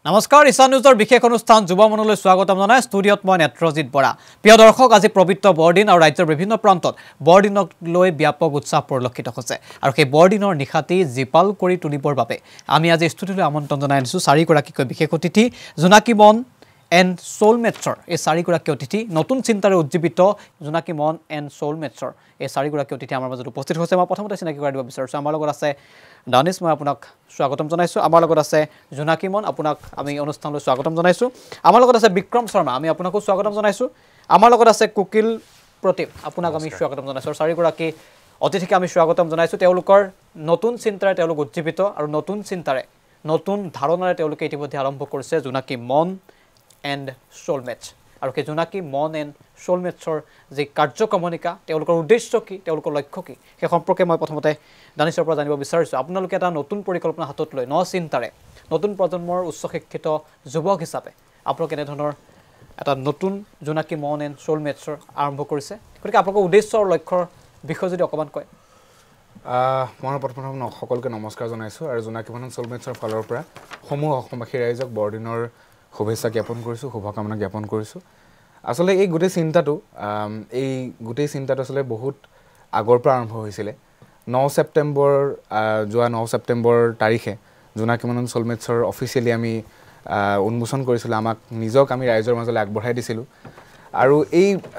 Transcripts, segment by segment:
নমস্কাৰ ঈশান নিউজৰ বিশেষ অনুষ্ঠান যুৱমনলৈ স্বাগতম জনাই ষ্টুডিঅত মই নেত্ৰজিৎ বৰা প্ৰিয় দৰ্শক আজি পবিত্ৰ বৰদিন আৰু ৰাজ্যৰ বিভিন্ন প্ৰান্তত বৰদিনক লৈ ব্যাপক উৎসাহ পৰিলক্ষিত হৈছে আৰু সেই বৰদিনৰ নিশাতি জিপাল কৰি তুলিবৰ বাবে আমি আজি ষ্টুডিঅলৈ আমন্ত্ৰণ জনাই আনিছো চাৰিগৰাকীকৈ বিশেষ অতিথি জোনাকী মন এণ্ড সোলমেটছৰ এই চাৰিগৰাকী অতিথি নতুন চিন্তাৰে উজ্জীৱিত জোনাকী মন এণ্ড সোলমেটছৰ এই চাৰিগৰাকী অতিথি আমাৰ মাজত উপস্থিত হৈছে মই প্ৰথমতে চিনাকি কৰাই দিব বিচাৰিছোঁ আমাৰ লগত আছে দানিশ মই আপোনাক স্বাগতম জনাইছোঁ আমাৰ লগত আছে জোনাকী মন আপোনাক আমি অনুষ্ঠানলৈ স্বাগতম জনাইছোঁ আমাৰ লগত আছে বিক্ৰম শৰ্মা আমি আপোনাকো স্বাগতম জনাইছোঁ আমাৰ লগত আছে কুকিল প্ৰতিম আপোনাক আমি স্বাগতম জনাইছোঁ আৰু চাৰিগৰাকী অতিথিক আমি স্বাগতম জনাইছোঁ তেওঁলোকৰ নতুন চিন্তাৰে তেওঁলোক উজ্জীৱিত আৰু নতুন চিন্তাৰে নতুন ধাৰণাৰে তেওঁলোকে ইতিমধ্যে আৰম্ভ কৰিছে জোনাকী মন এণ্ড সোলমেটছ আৰু সেই জোনাকী মন এণ্ড সোলমেটছৰ যি কাৰ্যক্ৰমণিকা তেওঁলোকৰ উদ্দেশ্য কি তেওঁলোকৰ লক্ষ্য কি সেই সম্পৰ্কে মই প্ৰথমতে দানিশৰ পৰা জানিব বিচাৰিছোঁ আপোনালোকে এটা নতুন পৰিকল্পনা হাতত লৈ চিন্তাৰে নতুন প্ৰজন্মৰ উচ্চ শিক্ষিত যুৱক হিচাপে আপোনালোকে এনেধৰণৰ এটা নতুন জোনাকী মন এণ্ড সোলমেটছৰ আৰম্ভ কৰিছে গতিকে আপোনালোকৰ উদ্দেশ্য আৰু লক্ষ্যৰ বিষয়ে যদি অকণমান কয় মই প্ৰথম সকলোকে নমস্কাৰ জনাইছোঁ আৰু জোনাকী মন এণ্ড সোলমেটছৰ ফালৰ পৰা সমূহ অসমবাসী ৰাইজক বৰদিনৰ শুভেচ্ছা জ্ঞাপন কৰিছোঁ শুভকামনা জ্ঞাপন কৰিছোঁ আচলতে এই গোটেই চিন্তাটো আচলতে বহুত আগৰ পৰা আৰম্ভ হৈছিলে 9 ছেপ্টেম্বৰ তাৰিখে জোনাকী মন এণ্ড সোলমেটছৰ অফিচিয়েলি আমি উন্মোচন কৰিছিলোঁ আমাক নিজক আমি ৰাইজৰ মাজলৈ আগবঢ়াই দিছিলোঁ আৰু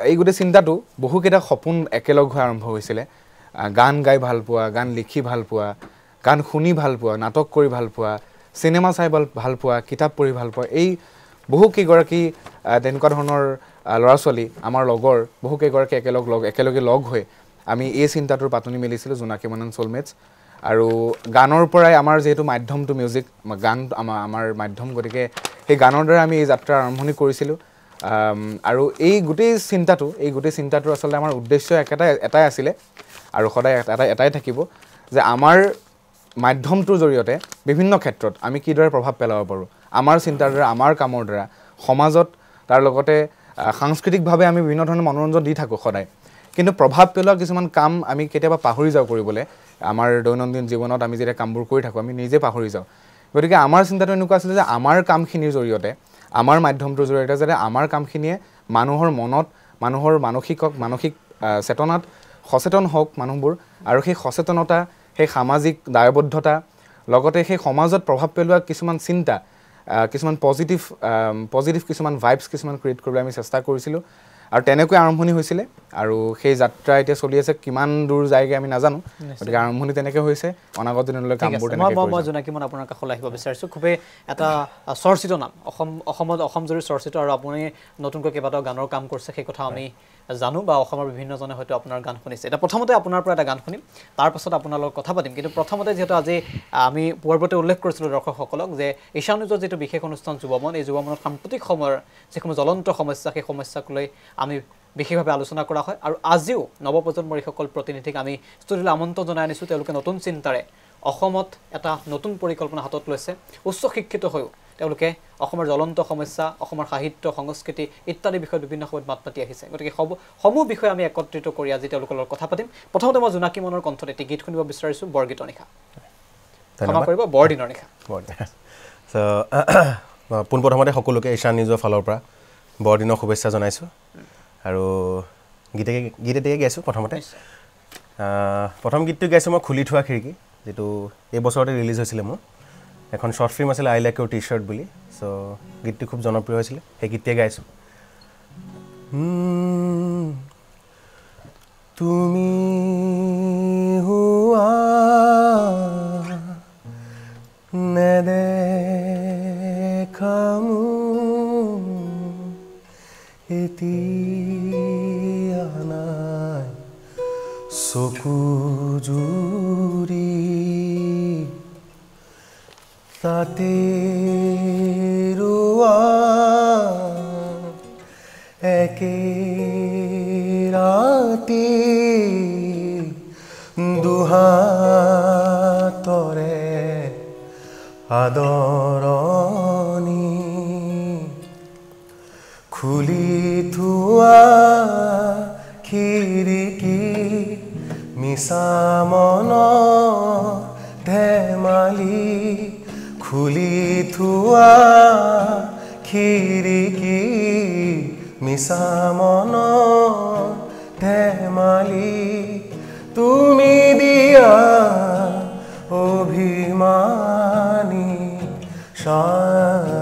এই গোটেই চিন্তাটো বহুকেইটা সপোন একেলগ হৈ আৰম্ভ হৈছিলে গান গাই ভাল পোৱা গান লিখি ভাল পোৱা গান শুনি ভাল পোৱা নাটক কৰি ভাল পোৱা চিনেমা চাই ভাল পোৱা কিতাপ পঢ়ি ভাল পোৱা এই বহুকেইগৰাকী তেনেকুৱা ধৰণৰ ল'ৰা ছোৱালী আমাৰ লগৰ বহুকেইগৰাকী একেলগে লগ হৈ আমি এই চিন্তাটোৰ পাতনি মেলিছিলোঁ জোনাকী মন এণ্ড সোলমেটছ আৰু গানৰ পৰাই আমাৰ যিহেতু মাধ্যমটো মিউজিক গান আমাৰ মাধ্যম গতিকে সেই গানৰ দ্বাৰা আমি এই যাত্ৰা আৰম্ভণি কৰিছিলোঁ আৰু এই গোটেই চিন্তাটোৰ আচলতে আমাৰ উদ্দেশ্য এটাই আছিলে আৰু সদায় এটাই থাকিব যে আমাৰ মাধ্যমটোৰ জৰিয়তে বিভিন্ন ক্ষেত্ৰত আমি কিদৰে প্ৰভাৱ পেলাব পাৰোঁ আমাৰ চিন্তাৰ দ্বাৰা আমাৰ কামৰ দ্বাৰা সমাজত তাৰ লগতে সাংস্কৃতিকভাৱে আমি বিভিন্ন ধৰণৰ মনোৰঞ্জন দি থাকোঁ সদায় কিন্তু প্ৰভাৱ পেলোৱা কিছুমান কাম আমি কেতিয়াবা পাহৰি যাওঁ কৰিবলৈ আমাৰ দৈনন্দিন জীৱনত আমি যেতিয়া কামবোৰ কৰি থাকোঁ আমি নিজে পাহৰি যাওঁ গতিকে আমাৰ চিন্তাটো এনেকুৱা আছিলে যে আমাৰ কামখিনিৰ জৰিয়তে আমাৰ মাধ্যমটোৰ জৰিয়তে যাতে আমাৰ কামখিনিয়ে মানুহৰ মনত মানুহৰ মানসিক চেতনাত সচেতন হওক মানুহবোৰ আৰু সেই সচেতনতা সেই সামাজিক দায়বদ্ধতা লগতে সেই সমাজত প্ৰভাৱ পেলোৱা কিছুমান চিন্তা কিছুমান পজিটিভ কিছুমান ভাইবছ কিছুমান ক্ৰিয়েট কৰিবলৈ আমি চেষ্টা কৰিছিলোঁ আৰু তেনেকৈ আৰম্ভণি হৈছিলে আৰু সেই যাত্ৰা এতিয়া চলি আছে কিমান দূৰ যায়গৈ আমি নাজানো গতিকে আৰম্ভণি তেনেকৈ হৈছে অনাগত দিনলৈ কামবোৰ মই জোনাকী মন আপোনাৰ কাষলৈ আহিব বিচাৰিছোঁ খুবেই এটা চৰ্চিত নাম অসম জুৰি চৰ্চিত আৰু আপুনি নতুনকৈ কেইবাটাও গানৰ কাম কৰিছে সেই কথা আমি জানো বা অসমৰ বিভিন্নজনে হয়তো আপোনাৰ গান শুনিছে এতিয়া প্ৰথমতে আপোনাৰ পৰা এটা গান শুনিম তাৰপাছত আপোনাৰ লগত কথা পাতিম কিন্তু প্ৰথমতে যিহেতু আজি আমি পূৰ্বতে উল্লেখ কৰিছিলোঁ দৰ্শকসকলক যে ঈশান নিউজৰ যিটো বিশেষ অনুষ্ঠান যুৱমন এই যুৱমনত সাম্প্ৰতিক সময়ৰ যিসমূহ জ্বলন্ত সমস্যা সেই সমস্যাক লৈ আমি বিশেষভাৱে আলোচনা কৰা হয় আৰু আজিও নৱপ্ৰজন্মৰ এইসকল প্ৰতিনিধিক আমি ষ্টুডিঅ'লৈ আমন্ত্ৰণ জনাই আনিছোঁ তেওঁলোকে নতুন চিন্তাৰে অসমত এটা নতুন পৰিকল্পনা হাতত লৈছে উচ্চ শিক্ষিত হৈও তেওঁলোকে অসমৰ জ্বলন্ত সমস্যা অসমৰ সাহিত্য সংস্কৃতি ইত্যাদি বিষয়ত বিভিন্ন সময়ত মাত মাতি আহিছে গতিকে সমূহ বিষয়ে আমি একত্ৰিত কৰি আজি তেওঁলোকৰ লগত কথা পাতিম প্ৰথমতে মই জোনাকী মনৰ কণ্ঠত এটি গীত শুনিব বিচাৰিছোঁ বৰগীতৰ নিশা ক্ষমা কৰিব বৰদিনৰ নিশা পোনপ্ৰথমতে সকলোকে ঈশান নিউজৰ ফালৰ পৰা বৰদিনৰ শুভেচ্ছা জনাইছোঁ আৰু গীত এটিকে গাইছোঁ প্ৰথম গীতটো গাইছোঁ মই খুলি থোৱা খিৰিকী যিটো এই বছৰতে ৰিলিজ হৈছিলে মোৰ এখন শ্বৰ্ট ফিল্ম আছিলে আই লাইক ইউৰ টি শ্বাৰ্ট বুলি চ' গীতটো খুব জনপ্ৰিয় হৈছিলে সেই গীতটোৱে গাইছোঁ তুমি হুৱা নেদেখা এতিয়া নাই চকু জুৰি তাতে ৰোৱা একে ৰাতি দুহাতৰে আদৰণি খুলি থোৱা খিৰিকী মিছা মনৰ ধেমালি খুলি থোৱা খিৰিকী মিছা মনৰ ধেমালি তুমি দিয়া অভিমানী শায়েৰী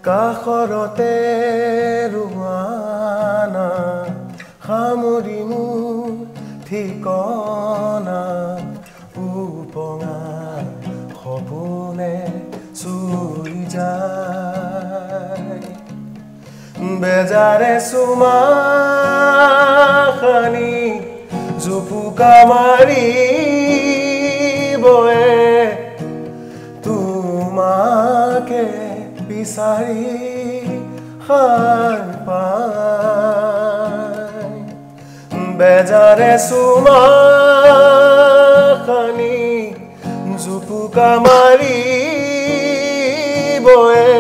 কাষৰতে ৰুৱানা সামৰি মোৰ ঠিকনা উপঙা সপোনে চুই যায় বেজাৰে চুমা খানি জুপুকা মাৰি বয়ে তোমাকে বিচাৰি সাৰ পায় বেজাৰে চুমা খানি জুপুকা মাৰি বয়ে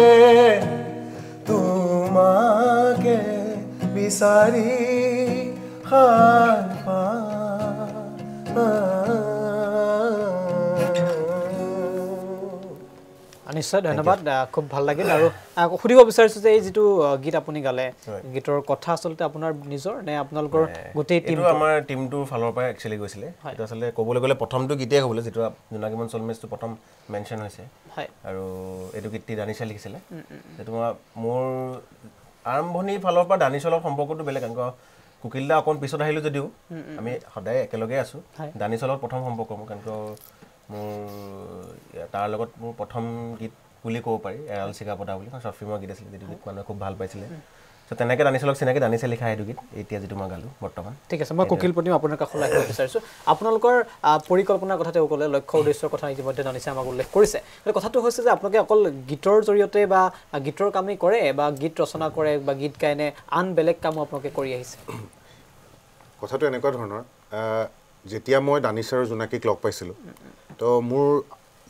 তোমাকে বিচাৰি সাৰ নিশ্চয় ধন্যবাদ খুব ভাল লাগিল আৰু সুধিব বিচাৰিছো যে এই যিটো গীত আপুনি গালে গীতৰ কথা আচলতে আপোনাৰ নিজৰ নে আপোনালোকৰ গোটেই টিম আমাৰ টিমটোৰ ফালৰ পৰা একচুৱেলি গৈছিলে এটা আচলতে ক'বলৈ গ'লে প্ৰথমটো গীতেই ক'বলৈ যিটো জোনাকীমন চলমেটছটো প্ৰথম মেনশ্যন হৈছে আৰু এইটো গীতটি দানিশা লিখিছিলে যিটো মোৰ আৰম্ভণিৰ ফালৰ পৰা দানিশৰ লগত সম্পৰ্কটো বেলেগ কাৰণ কুকিলদা অকণ পিছত আহিলোঁ যদিও আমি সদায় একেলগে আছোঁ দানিশৰ লগত প্ৰথম সম্পৰ্ক মোৰ কাৰণ মোৰ তাৰ লগত মোৰ প্ৰথম গীত বুলি ক'ব পাৰি এৰাল চিগা পতা বুলি শ্বৰ্ট ফিল্মৰ গীত আছিলে যিটো গীত মানুহে খুব ভাল পাইছিলে চ' তেনেকৈ দানিশৰ লগত চিনাকি দানিশে লিখা সেইটো গীত এতিয়া যিটো মই গালোঁ বৰ্তমান ঠিক আছে মই কুকিল প্ৰতিম আপোনাৰ কাষলৈ আহিব বিচাৰিছোঁ আপোনালোকৰ পৰিকল্পনাৰ কথা তেওঁ ক'লে লক্ষ্য উদ্দেশ্যৰ কথা ইতিমধ্যে দানিশে আমাক উল্লেখ কৰিছে কথাটো হৈছে যে আপোনালোকে অকল গীতৰ জৰিয়তে বা গীতৰ কামেই কৰে বা গীত ৰচনা কৰে বা গীত গায়নে আন বেলেগ কামো আপোনালোকে কৰি আহিছে কথাটো এনেকুৱা ধৰণৰ যেতিয়া মই দানিশ আৰু জোনাকীক লগ পাইছিলোঁ তো মোৰ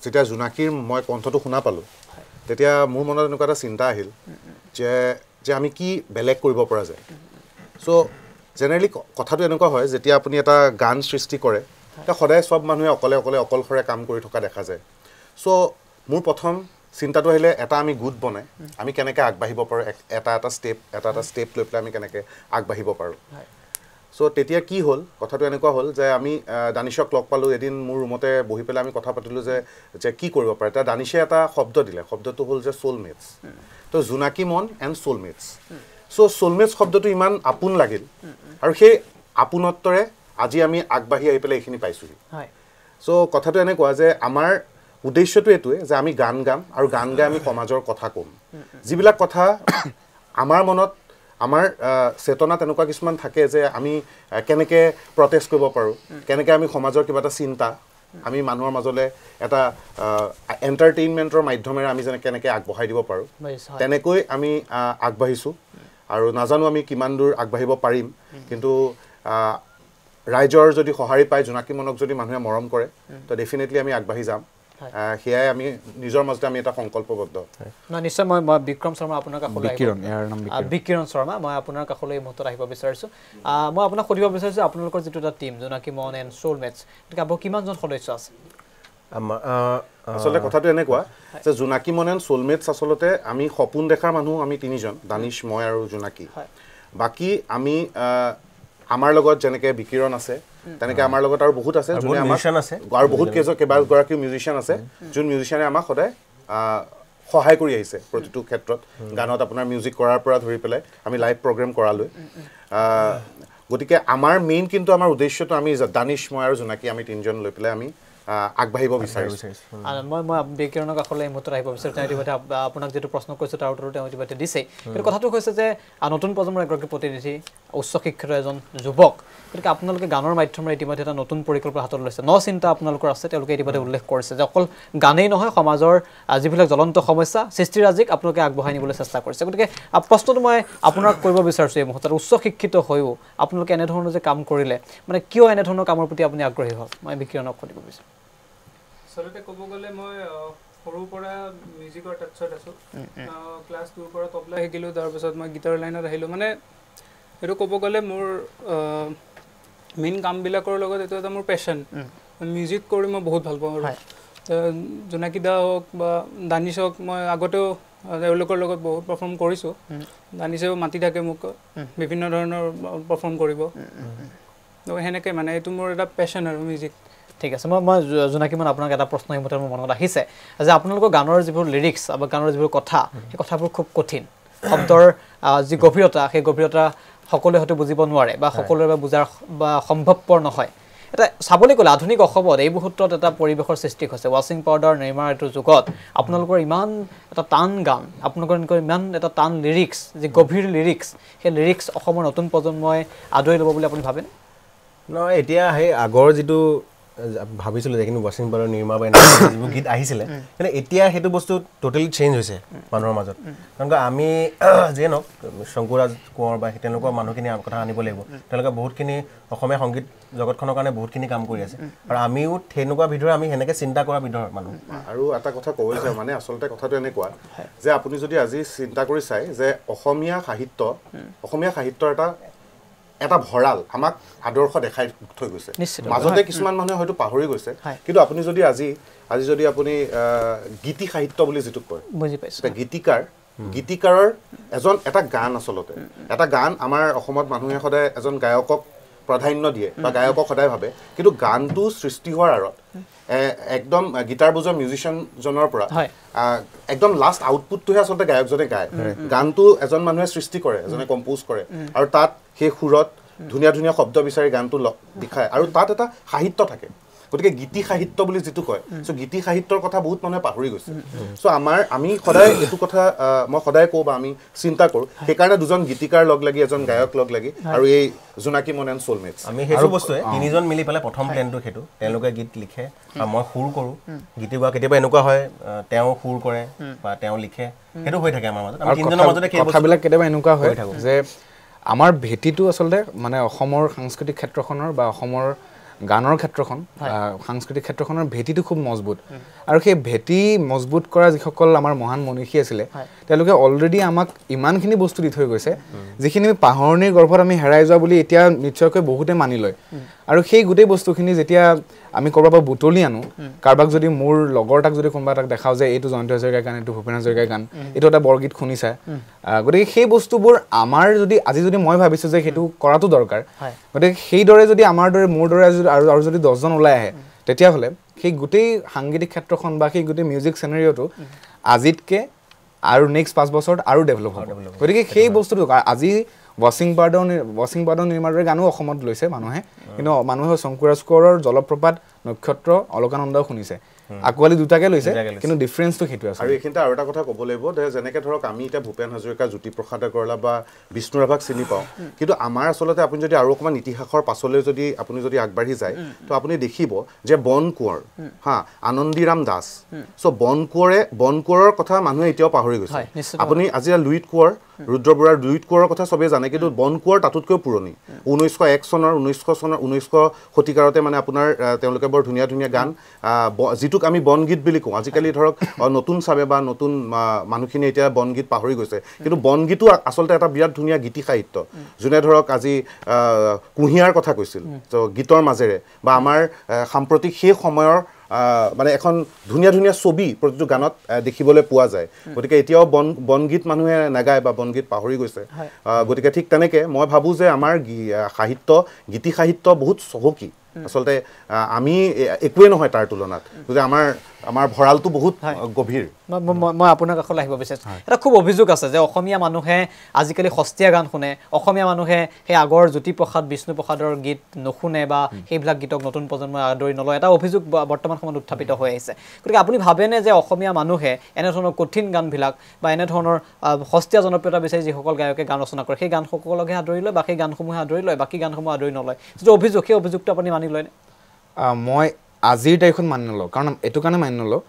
যেতিয়া জোনাকীৰ মই কণ্ঠটো শুনা পালোঁ তেতিয়া মোৰ মনত এনেকুৱা এটা চিন্তা আহিল যে আমি কি বেলেগ কৰিব পৰা যায় চ' জেনেৰেলি কথাটো এনেকুৱা হয় যেতিয়া আপুনি এটা গান সৃষ্টি কৰে তেতিয়া সদায় চব মানুহে অকলশৰে কাম কৰি থকা দেখা যায় চ' মোৰ প্ৰথম চিন্তাটো আহিলে এটা আমি গোট বনাই আমি কেনেকৈ আগবাঢ়িব পাৰোঁ এটা ষ্টেপ লৈ পেলাই আমি কেনেকৈ আগবাঢ়িব পাৰোঁ চ' তেতিয়া কি হ'ল কথাটো এনেকুৱা হ'ল যে আমি দানিশক লগ পালোঁ এদিন মোৰ ৰুমতে বহি পেলাই আমি কথা পাতিলোঁ যে কি কৰিব পাৰে তেতিয়া দানিশে এটা শব্দ দিলে শব্দটো হ'ল যে সোলমেটছ তো জোনাকীমন এণ্ড সোলমেটছ চ' সোলমেটছ শব্দটো ইমান আপোন লাগিল আৰু সেই আপোনত্বৰে আজি আমি আগবাঢ়ি আহি পেলাই এইখিনি পাইছোঁহি চ' কথাটো এনেকুৱা যে আমাৰ উদ্দেশ্যটো এইটোৱে যে আমি গান গাম আৰু গান গাই আমি সমাজৰ কথা ক'ম যিবিলাক কথা আমাৰ মনত আমাৰ চেতনা তেনেকুৱা কিছুমান থাকে যে আমি কেনেকৈ প্ৰটেষ্ট কৰিব পাৰোঁ কেনেকৈ আমি সমাজৰ কিবা এটা চিন্তা আমি মানুহৰ মাজলৈ এটা এণ্টাৰটেইনমেণ্টৰ মাধ্যমেৰে আমি যেনে কেনেকৈ আগবঢ়াই দিব পাৰোঁ তেনেকৈ আমি আগবাঢ়িছোঁ আৰু নাজানো আমি কিমান দূৰ আগবাঢ়িব পাৰিম কিন্তু ৰাইজৰ যদি সঁহাৰি পায় জোনাকীমনক যদি মানুহে মৰম কৰে তো ডেফিনেটলি আমি আগবাঢ়ি যাম সেয়াই আমি নিজৰ মাজতে আমি এটা সংকল্পবদ্ধ নিশ্চয় মই বিক্ৰম শৰ্মা আপোনাৰ কাষলৈ বিকিৰণ শৰ্মা মই আপোনাৰ কাষলৈ এই মুহূৰ্তত আহিব বিচাৰিছোঁ মই আপোনাক সুধিব বিচাৰিছোঁ আপোনালোকৰ যিটো এটা টিম জোনাকীমন এণ্ড সোলমেটছ গতিকে আপোনালোকৰ কিমানজন সদস্য আছে আচলতে কথাটো এনেকুৱা যে জোনাকীমন এণ্ড সোলমেটছ আচলতে আমি সপোন দেখাৰ মানুহ আমি তিনিজন দানিশ মই আৰু জোনাকী বাকী আমি আমাৰ লগত যেনেকৈ বিকিৰণ আছে তেনেকৈ আমাৰ লগত আৰু বহুত আছে যোনে আমাক আৰু বহুত কেইবাগৰাকী মিউজিচিয়ান আছে যোন মিউজিচিয়ানে আমাক সদায় সহায় কৰি আহিছে প্ৰতিটো ক্ষেত্ৰত গানত আপোনাৰ মিউজিক কৰাৰ পৰা ধৰি পেলাই আমি লাইভ প্ৰগ্ৰেম কৰালৈ গতিকে আমাৰ মেইন কিন্তু আমাৰ উদ্দেশ্যটো আমি দানিশ মই আৰু জোনাকী আমি তিনিজন লৈ পেলাই আমি আগবাঢ়িব বিচাৰিছোঁ মই বিকিৰণৰ কাষলৈ এই মুহূৰ্তত আহিব বিচাৰোঁ তেওঁ ইতিমধ্যে আপোনাক যিটো প্ৰশ্ন কৰিছোঁ তাৰ উত্তৰটো তেওঁ ইতিমধ্যে দিছেই কিন্তু কথাটো হৈছে যে নতুন প্ৰজন্মৰ এগৰাকী প্ৰতিনিধি উচ্চ শিক্ষিত এজন যুৱক গতিকে আপোনালোকে গানৰ মাধ্যমেৰে ইতিমধ্যে এটা নতুন পৰিকল্পনা হাতত লৈছে চিন্তা আপোনালোকৰ আছে তেওঁলোকে ইতিমধ্যে উল্লেখ কৰিছে যে অকল গানেই নহয় সমাজৰ যিবিলাক জ্বলন্ত সমস্যা সৃষ্টিৰাজিক আপোনালোকে আগবঢ়াই নিবলৈ চেষ্টা কৰিছে গতিকে প্ৰশ্নটো মই আপোনাক কৰিব বিচাৰিছোঁ এই মুহূৰ্তত উচ্চ শিক্ষিত হৈও আপোনালোকে এনেধৰণৰ যে কাম কৰিলে মানে কিয় এনেধৰণৰ কামৰ প্ৰতি আপুনি আগ্ৰহী হ'ল মই বিকিৰণক সুধিব বিচাৰোঁ আচলতে ক'ব গ'লে মই সৰুৰ পৰা মিউজিকৰ টাচত আছোঁ ক্লাছ 2ৰ পৰা তবলা শিকিলোঁ তাৰপিছত মই গীটাৰ লাইনত আহিলোঁ মানে এইটো ক'ব গ'লে মোৰ মেইন কামবিলাকৰ লগত এইটো এটা মোৰ পেশ্যন মিউজিক কৰি মই বহুত ভাল পাওঁ আৰু জোনাকী দা হওক বা দানিছ হওক মই আগতেও তেওঁলোকৰ লগত বহুত পাৰফৰ্ম কৰিছোঁ দানিছেও মাতি থাকে মোক বিভিন্ন ধৰণৰ পাৰফৰ্ম কৰিব সেনেকৈ মানে এইটো মোৰ এটা পেশ্যন আৰু মিউজিক ঠিক আছে মই জোনাকী মানে আপোনাক এটা প্ৰশ্ন হিমতে মোৰ মনত আহিছে যে আপোনালোকৰ গানৰ যিবোৰ লিৰিক্স বা গানৰ যিবোৰ কথা সেই কথাবোৰ খুব কঠিন শব্দৰ যি গভীৰতা সেই গভীৰতা সকলোৱে হয়তো বুজিব নোৱাৰে বা সকলোৰে বাবে বুজাৰ বা সম্ভৱপৰ নহয় এটা চাবলৈ গ'লে আধুনিক অসমত এই মুহূৰ্তত এটা পৰিৱেশৰ সৃষ্টি হৈছে ৱাশ্বিং পাউডাৰ নিৰ্মাৰ এইটো যুগত আপোনালোকৰ ইমান এটা টান গান আপোনালোকৰ ইমান এটা টান লিৰিক্স যি গভীৰ লিৰিক্স সেই লিৰিক্স অসমৰ নতুন প্ৰজন্মই আদৰি ল'ব বুলি আপুনি ভাবেনে নহয় এতিয়া সেই আগৰ যিটো ভাবিছিলোঁ যিখিনি ৱাশ্বিং পাউডাৰ নিৰ্মা বা যিবোৰ গীত আহিছিলে কিন্তু এতিয়া সেইটো বস্তু টোটেলি চেঞ্জ হৈছে মানুহৰ মাজত কাৰণ আমি যিয়ে নহওক শংকুৰাজ কোঁৱৰ বা তেওঁলোকৰ মানুহখিনি কথা আনিব লাগিব তেওঁলোকে বহুতখিনি অসমীয়া সংগীত জগতখনৰ কাৰণে বহুতখিনি কাম কৰি আছে আৰু আমিও তেনেকুৱা ভিতৰত আমি সেনেকৈ চিন্তা কৰা ভিতৰত মানুহ আৰু এটা কথা ক'ব বিচাৰোঁ মানে আচলতে কথাটো এনেকুৱা যে আপুনি যদি আজি চিন্তা কৰি চায় যে অসমীয়া সাহিত্যৰ এটা ভঁৰাল আমাক আদৰ্শ দেখাই থৈ গৈছে মাজতে কিছুমান মানুহে হয়তো পাহৰি গৈছে কিন্তু আপুনি যদি আজি যদি আপুনি গীতি সাহিত্য বুলি যিটো কয় বুজি পাইছে গীতিকাৰৰ এটা গান আচলতে এটা গান আমাৰ অসমত মানুহে সদায় এজন গায়কক প্ৰাধান্য দিয়ে বা গায়কক সদায় ভাবে কিন্তু গানটো সৃষ্টি হোৱাৰ আঁৰত একদম গিটাৰ বজোৱা মিউজিচিয়ানজনৰ পৰা একদম লাষ্ট আউটপুটটোহে আচলতে গায়কজনে গায় গানটো এজন মানুহে সৃষ্টি কৰে এজনে কম্প'জ কৰে আৰু তাত সেই সুৰত ধুনীয়া ধুনীয়া শব্দ বিচাৰি গানটো লিখায় আৰু তাত এটা সাহিত্য থাকে গতিকে গীতি সাহিত্য বুলি যিটো কয় চ' গীতি সাহিত্যৰ কথা বহুত মানুহে পাহৰি গৈছে চ' আমি সদায় এইটো কথা মই সদায় কওঁ বা আমি চিন্তা কৰোঁ সেইকাৰণে দুজন গীতিকাৰ লগ লাগি এজন গায়ক লগ লাগি আৰু এই জোনাকী মন এণ্ড সোলমেটছ আমি সেইটো বস্তুৱে তিনিজন মিলি পেলাই প্ৰথম প্লেনটো সেইটো তেওঁলোকে গীত লিখে বা মই সুৰ কৰোঁ গীত গোৱা কেতিয়াবা এনেকুৱা হয় তেওঁ সুৰ কৰে বা তেওঁ লিখে সেইটো হৈ থাকে আমাৰ মাজত আমি তিনিজনৰ মাজতে কথাবিলাক কেতিয়াবা এনেকুৱা হৈ থাকে যে আমাৰ ভেটিটো আচলতে মানে অসমৰ সাংস্কৃতিক ক্ষেত্ৰখনৰ বা অসমৰ গানৰ ক্ষেত্ৰখন সাংস্কৃতিক ক্ষেত্ৰখনৰ ভেটিটো খুব মজবুত আৰু সেই ভেটি মজবুত কৰা যিসকল আমাৰ মহান মনীষী আছিলে তেওঁলোকে অলৰেডি আমাক ইমানখিনি বস্তু দি থৈ গৈছে যিখিনি আমি পাহৰণিৰ গৰ্ভত আমি হেৰাই যোৱা বুলি এতিয়া নিশ্চয়কৈ বহুতে মানি লয় আৰু সেই গোটেই বস্তুখিনি যেতিয়া আমি ক'ৰবাৰ পৰা বুটলি আনো কাৰোবাক যদি মোৰ লগৰ তাক যদি কোনোবা তাক দেখাওঁ যে এইটো জয়ন্ত হাজৰিকাৰ গান এইটো ভূপেন হাজৰিকাৰ গান এইটো এটা বৰগীত শুনিছা গতিকে সেই বস্তুবোৰ আমাৰ আজি যদি মই ভাবিছোঁ যে সেইটো কৰাটো দৰকাৰ গতিকে সেইদৰে যদি আমাৰ দৰে মোৰ দৰে আৰু যদি 10জন ওলাই আহে তেতিয়াহ'লে সেই গোটেই সাংগীতিক ক্ষেত্ৰখন বা সেই গোটেই মিউজিক চিনেৰিঅ'টো আজিতকৈ আৰু নেক্সট 5 বছৰত আৰু ডেভেলপ হ'ব গতিকে সেই বস্তুটো আজি ৱাশ্বিং পাউডাৰ নিৰ্মাণৰ গানো অসমত লৈছে মানুহে কিন্তু মানুহে শংকুৰাজ কোঁৱৰৰ জলপ্ৰপাত নক্ষত্ৰ অলকানন্দাও শুনিছে আকোৱালি দুটাকে লৈছে কিন্তু ডিফাৰেন্সটো সেইটো আছে আৰু এইখিনিতে আৰু এটা কথা ক'ব লাগিব যে যেনেকৈ ধৰক আমি এতিয়া ভূপেন হাজৰিকা জ্যোতিপ্ৰসাদ আগৰৱালা বা বিষ্ণু ৰাভাক চিনি পাওঁ কিন্তু আমাৰ আচলতে আপুনি যদি আৰু অকণমান ইতিহাসৰ পাছলৈ যদি আপুনি আগবাঢ়ি যায় তো আপুনি দেখিব যে বন কোঁৱৰ আনন্দীৰাম দাস চ' বন কোঁৱৰৰ কথা মানুহে এতিয়াও পাহৰি গৈছে আপুনি আজি লুইত কোঁৱৰ ৰুদ্ৰ বৰুৱাৰ লুইত কোঁৱৰৰ কথা চবেই জানে কিন্তু বন কোঁৱৰ তাতোতকৈ পুৰণি 1901 চনৰ 1900 শতিকাৰতে মানে আপোনাৰ তেওঁলোকে বৰ ধুনীয়া ধুনীয়া গান যিটোক আমি বনগীত বুলি কওঁ আজিকালি ধৰক নতুন চাবে বা নতুন মানুহখিনি এতিয়া বনগীত পাহৰি গৈছে কিন্তু বনগীতো আচলতে এটা বিৰাট ধুনীয়া গীতি সাহিত্য যোনে ধৰক আজি কুঁহিয়াৰ কথা কৈছিল তো গীতৰ মাজেৰে বা আমাৰ সাম্প্ৰতিক সেই সময়ৰ মানে এখন ধুনীয়া ধুনীয়া ছবি প্ৰতিটো গানত দেখিবলৈ পোৱা যায় গতিকে এতিয়াও বনগীত মানুহে নাগায় বা বনগীত পাহৰি গৈছে গতিকে ঠিক তেনেকৈ মই ভাবোঁ যে আমাৰ গীতি সাহিত্য বহুত চহকী আচলতে আমি একোৱে নহয় তাৰ তুলনাত গতিকে আমাৰ ভঁৰালটো বহুত গভীৰ মই আপোনাৰ কাষলৈ আহিব বিচাৰিছোঁ এটা খুব অভিযোগ আছে যে অসমীয়া মানুহে আজিকালি সস্তীয়া গান শুনে অসমীয়া মানুহে সেই আগৰ জ্যোতিপ্ৰসাদ বিষ্ণুপ্ৰসাদৰ গীত নুশুনে বা সেইবিলাক গীতক নতুন প্ৰজন্মই আদৰি নলয় এটা অভিযোগ বৰ্তমান সময়ত উত্থাপিত হৈ আহিছে গতিকে আপুনি ভাবেনে যে অসমীয়া মানুহে এনেধৰণৰ কঠিন গানবিলাক বা এনেধৰণৰ সস্তীয়া জনপ্ৰিয়তা বিচাৰি যিসকল গায়কে গান ৰচনা কৰে সেই গানসকলকে আদৰি লয় বা সেই গানসমূহে আদৰি লয় বাকী গানসমূহ আদৰি নলয় যিটো অভিযোগ সেই অভিযোগটো আপুনি মানি লয়নে মই আজিৰ তাৰিখত মানি নলওঁ কাৰণ এইটো কাৰণে মানি নলওঁ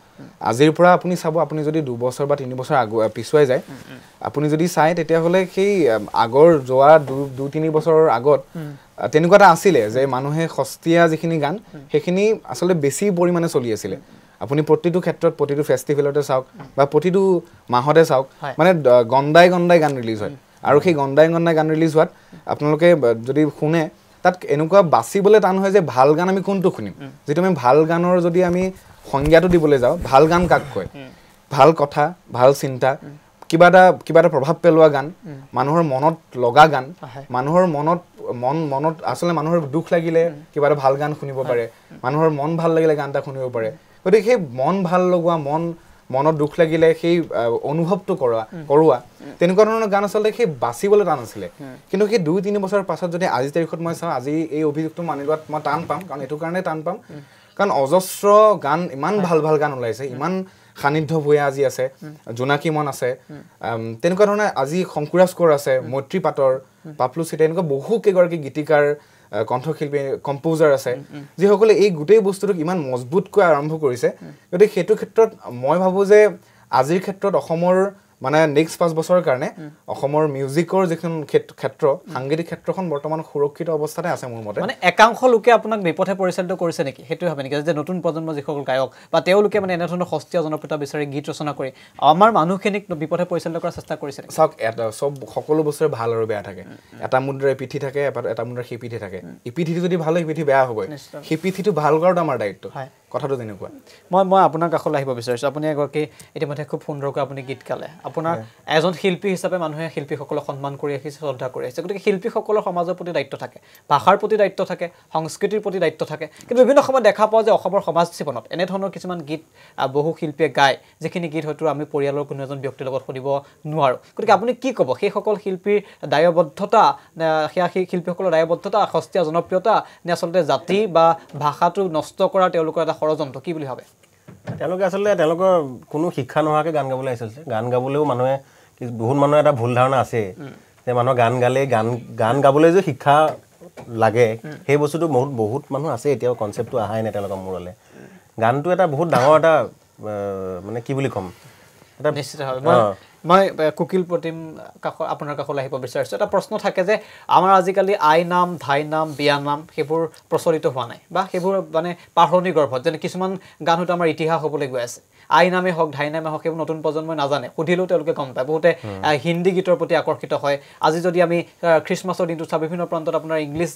আজিৰ পৰা আপুনি চাব আপুনি যদি 2 বছৰ বা 3 বছৰ পিছুৱাই যায় আপুনি যদি চায় তেতিয়াহ'লে সেই আগৰ যোৱা 2-3 বছৰৰ আগত তেনেকুৱা এটা আছিলে যে মানুহে সস্তীয়া যিখিনি গান সেইখিনি আচলতে বেছি পৰিমাণে চলি আছিলে আপুনি প্ৰতিটো ক্ষেত্ৰত প্ৰতিটো ফেষ্টিভেলতে চাওক বা প্ৰতিটো মাহতে চাওক মানে গন্দাই গন্দাই গান ৰিলিজ হয় আৰু সেই গন্দাই গন্দাই গান ৰিলিজ হোৱাত আপোনালোকে যদি শুনে তাত এনেকুৱা বাচিবলৈ টান হয় যে ভাল গান আমি কোনটো শুনিম যিটো আমি ভাল গানৰ যদি আমি সংজ্ঞাটো দিবলৈ যাওঁ ভাল গান কাক কয় ভাল কথা ভাল চিন্তা কিবা এটা প্ৰভাৱ পেলোৱা গান মানুহৰ মনত লগা গান মানুহৰ মনত আচলতে মানুহৰ দুখ লাগিলে কিবা এটা ভাল গান শুনিব পাৰে মানুহৰ মন ভাল লাগিলে গান এটা শুনিব পাৰে গতিকে সেই মন ভাল লগোৱা মনত দুখ লাগিলে সেই অনুভৱটো কৰোৱা তেনেকুৱা ধৰণৰ গান আচলতে সেই বাচিবলৈ টান আছিলে কিন্তু সেই 2-3 বছৰৰ পাছত যদি আজি তাৰিখত মই চাওঁ আজি এই অভিযোগটো মানি লোৱাত মই টান পাম কাৰণ এইটো কাৰণে টান পাম কাৰণ অজস্ৰ গান ইমান ভাল ভাল গান ওলাইছে ইমান সান্নিধ্য ভূঞা আজি আছে জোনাকী মন আছে তেনেকুৱা ধৰণৰ আজি শংকুৰাজ কোঁৱৰ আছে মৈত্ৰী পাটৰ পাপলু চিটা এনেকুৱা বহু কেইগৰাকী গীতিকাৰ কণ্ঠশিল্পী কম্পোজাৰ আছে যিসকলে এই গোটেই বস্তুটোক ইমান মজবুতকৈ আৰম্ভ কৰিছে গতিকে সেইটো ক্ষেত্ৰত মই ভাবোঁ যে আজিৰ ক্ষেত্ৰত অসমৰ মানে নেক্সট 5 বছৰৰ কাৰণে অসমৰ মিউজিকৰ যিখন ক্ষেত্ৰ সাংগীতিক ক্ষেত্ৰখন বৰ্তমান সুৰক্ষিত অৱস্থাতে আছে মোৰ মতে মানে একাংশ লোকে আপোনাক বিপথে পৰিচালিত কৰিছে নেকি সেইটো ভাবে নেকি যে নতুন প্ৰজন্মৰ যিসকল গায়ক বা তেওঁলোকে মানে এনে ধৰণৰ সস্তীয়া জনপ্ৰিয়তা বিচাৰি গীত ৰচনা কৰি আমাৰ মানুহখিনিক বিপথে পৰিচালিত কৰাৰ চেষ্টা কৰিছে চাওক সকলো বস্তুৰে ভাল আৰু বেয়া থাকে এটা মুদ্ৰাৰ পিঠি থাকে এটা মুদ্ৰাৰ সেই পিঠি থাকে এই পিঠিটো যদি ভাল হয় পিঠি বেয়া হ'বই সেই পিঠিটো ভাল কৰাটো আমাৰ দায়িত্ব কথাটো তেনেকুৱা মই আপোনাৰ কাষলৈ আহিব বিচাৰিছোঁ আপুনি এগৰাকী ইতিমধ্যে খুব সুন্দৰকৈ আপুনি গীত গালে আপোনাৰ এজন শিল্পী হিচাপে মানুহে শিল্পীসকলক সন্মান কৰি ৰাখিছে শ্ৰদ্ধা কৰি আহিছে গতিকে শিল্পীসকলৰ সমাজৰ প্ৰতি দায়িত্ব থাকে ভাষাৰ প্ৰতি দায়িত্ব থাকে সংস্কৃতিৰ প্ৰতি দায়িত্ব থাকে কিন্তু বিভিন্ন সময়ত দেখা পাওঁ যে অসমৰ সমাজ জীৱনত এনেধৰণৰ কিছুমান গীত বহু শিল্পীয়ে গায় যিখিনি গীত হয়তো আমি পৰিয়ালৰ কোনো এজন ব্যক্তিৰ লগত শুনিব নোৱাৰোঁ গতিকে আপুনি কি ক'ব সেইসকল শিল্পীৰ দায়বদ্ধতা সেয়া সেই শিল্পীসকলৰ দায়বদ্ধতা সস্তীয়া জনপ্ৰিয়তা নে আচলতে জাতি বা ভাষাটো নষ্ট কৰাৰ তেওঁলোকৰ এটা ষড়যন্ত্ৰ কি বুলি ভাবে তেওঁলোকে আচলতে তেওঁলোকৰ কোনো শিক্ষা নোহোৱাকৈ গান গাবলৈ আহিছিল গান গাবলৈও মানুহে বহুত মানুহৰ এটা ভুল ধাৰণা আছে যে মানুহৰ গান গালে গান গাবলৈ যে শিক্ষা লাগে সেই বস্তুটো বহুত মানুহ আছে এতিয়াও কনচেপ্টটো আহাই নাই তেওঁলোকৰ মূৰলৈ গানটো এটা বহুত ডাঙৰ এটা মানে কি বুলি ক'ম এটা নিশ্চিতভাৱে মই কুকিল প্ৰতিম আপোনাৰ কাষলৈ আহিব বিচাৰিছোঁ এটা প্ৰশ্ন থাকে যে আমাৰ আজিকালি আই নাম ধাই নাম বিয়া নাম সেইবোৰ প্ৰচলিত হোৱা নাই বা সেইবোৰ মানে পাহৰণি গৰ্ভত যেনে কিছুমান গান হয়তো আমাৰ ইতিহাস হ'বলৈ গৈ আছে আই নামে হওক ধাই নামে হওক সেইবোৰ নতুন প্ৰজন্মই নাজানে সুধিলেও তেওঁলোকে গম পায় বহুতে হিন্দী গীতৰ প্ৰতি আকৰ্ষিত হয় আজি যদি আমি খ্ৰীষ্টমাছৰ দিনটোত চাওঁ বিভিন্ন প্ৰান্তত আপোনাৰ ইংলিছ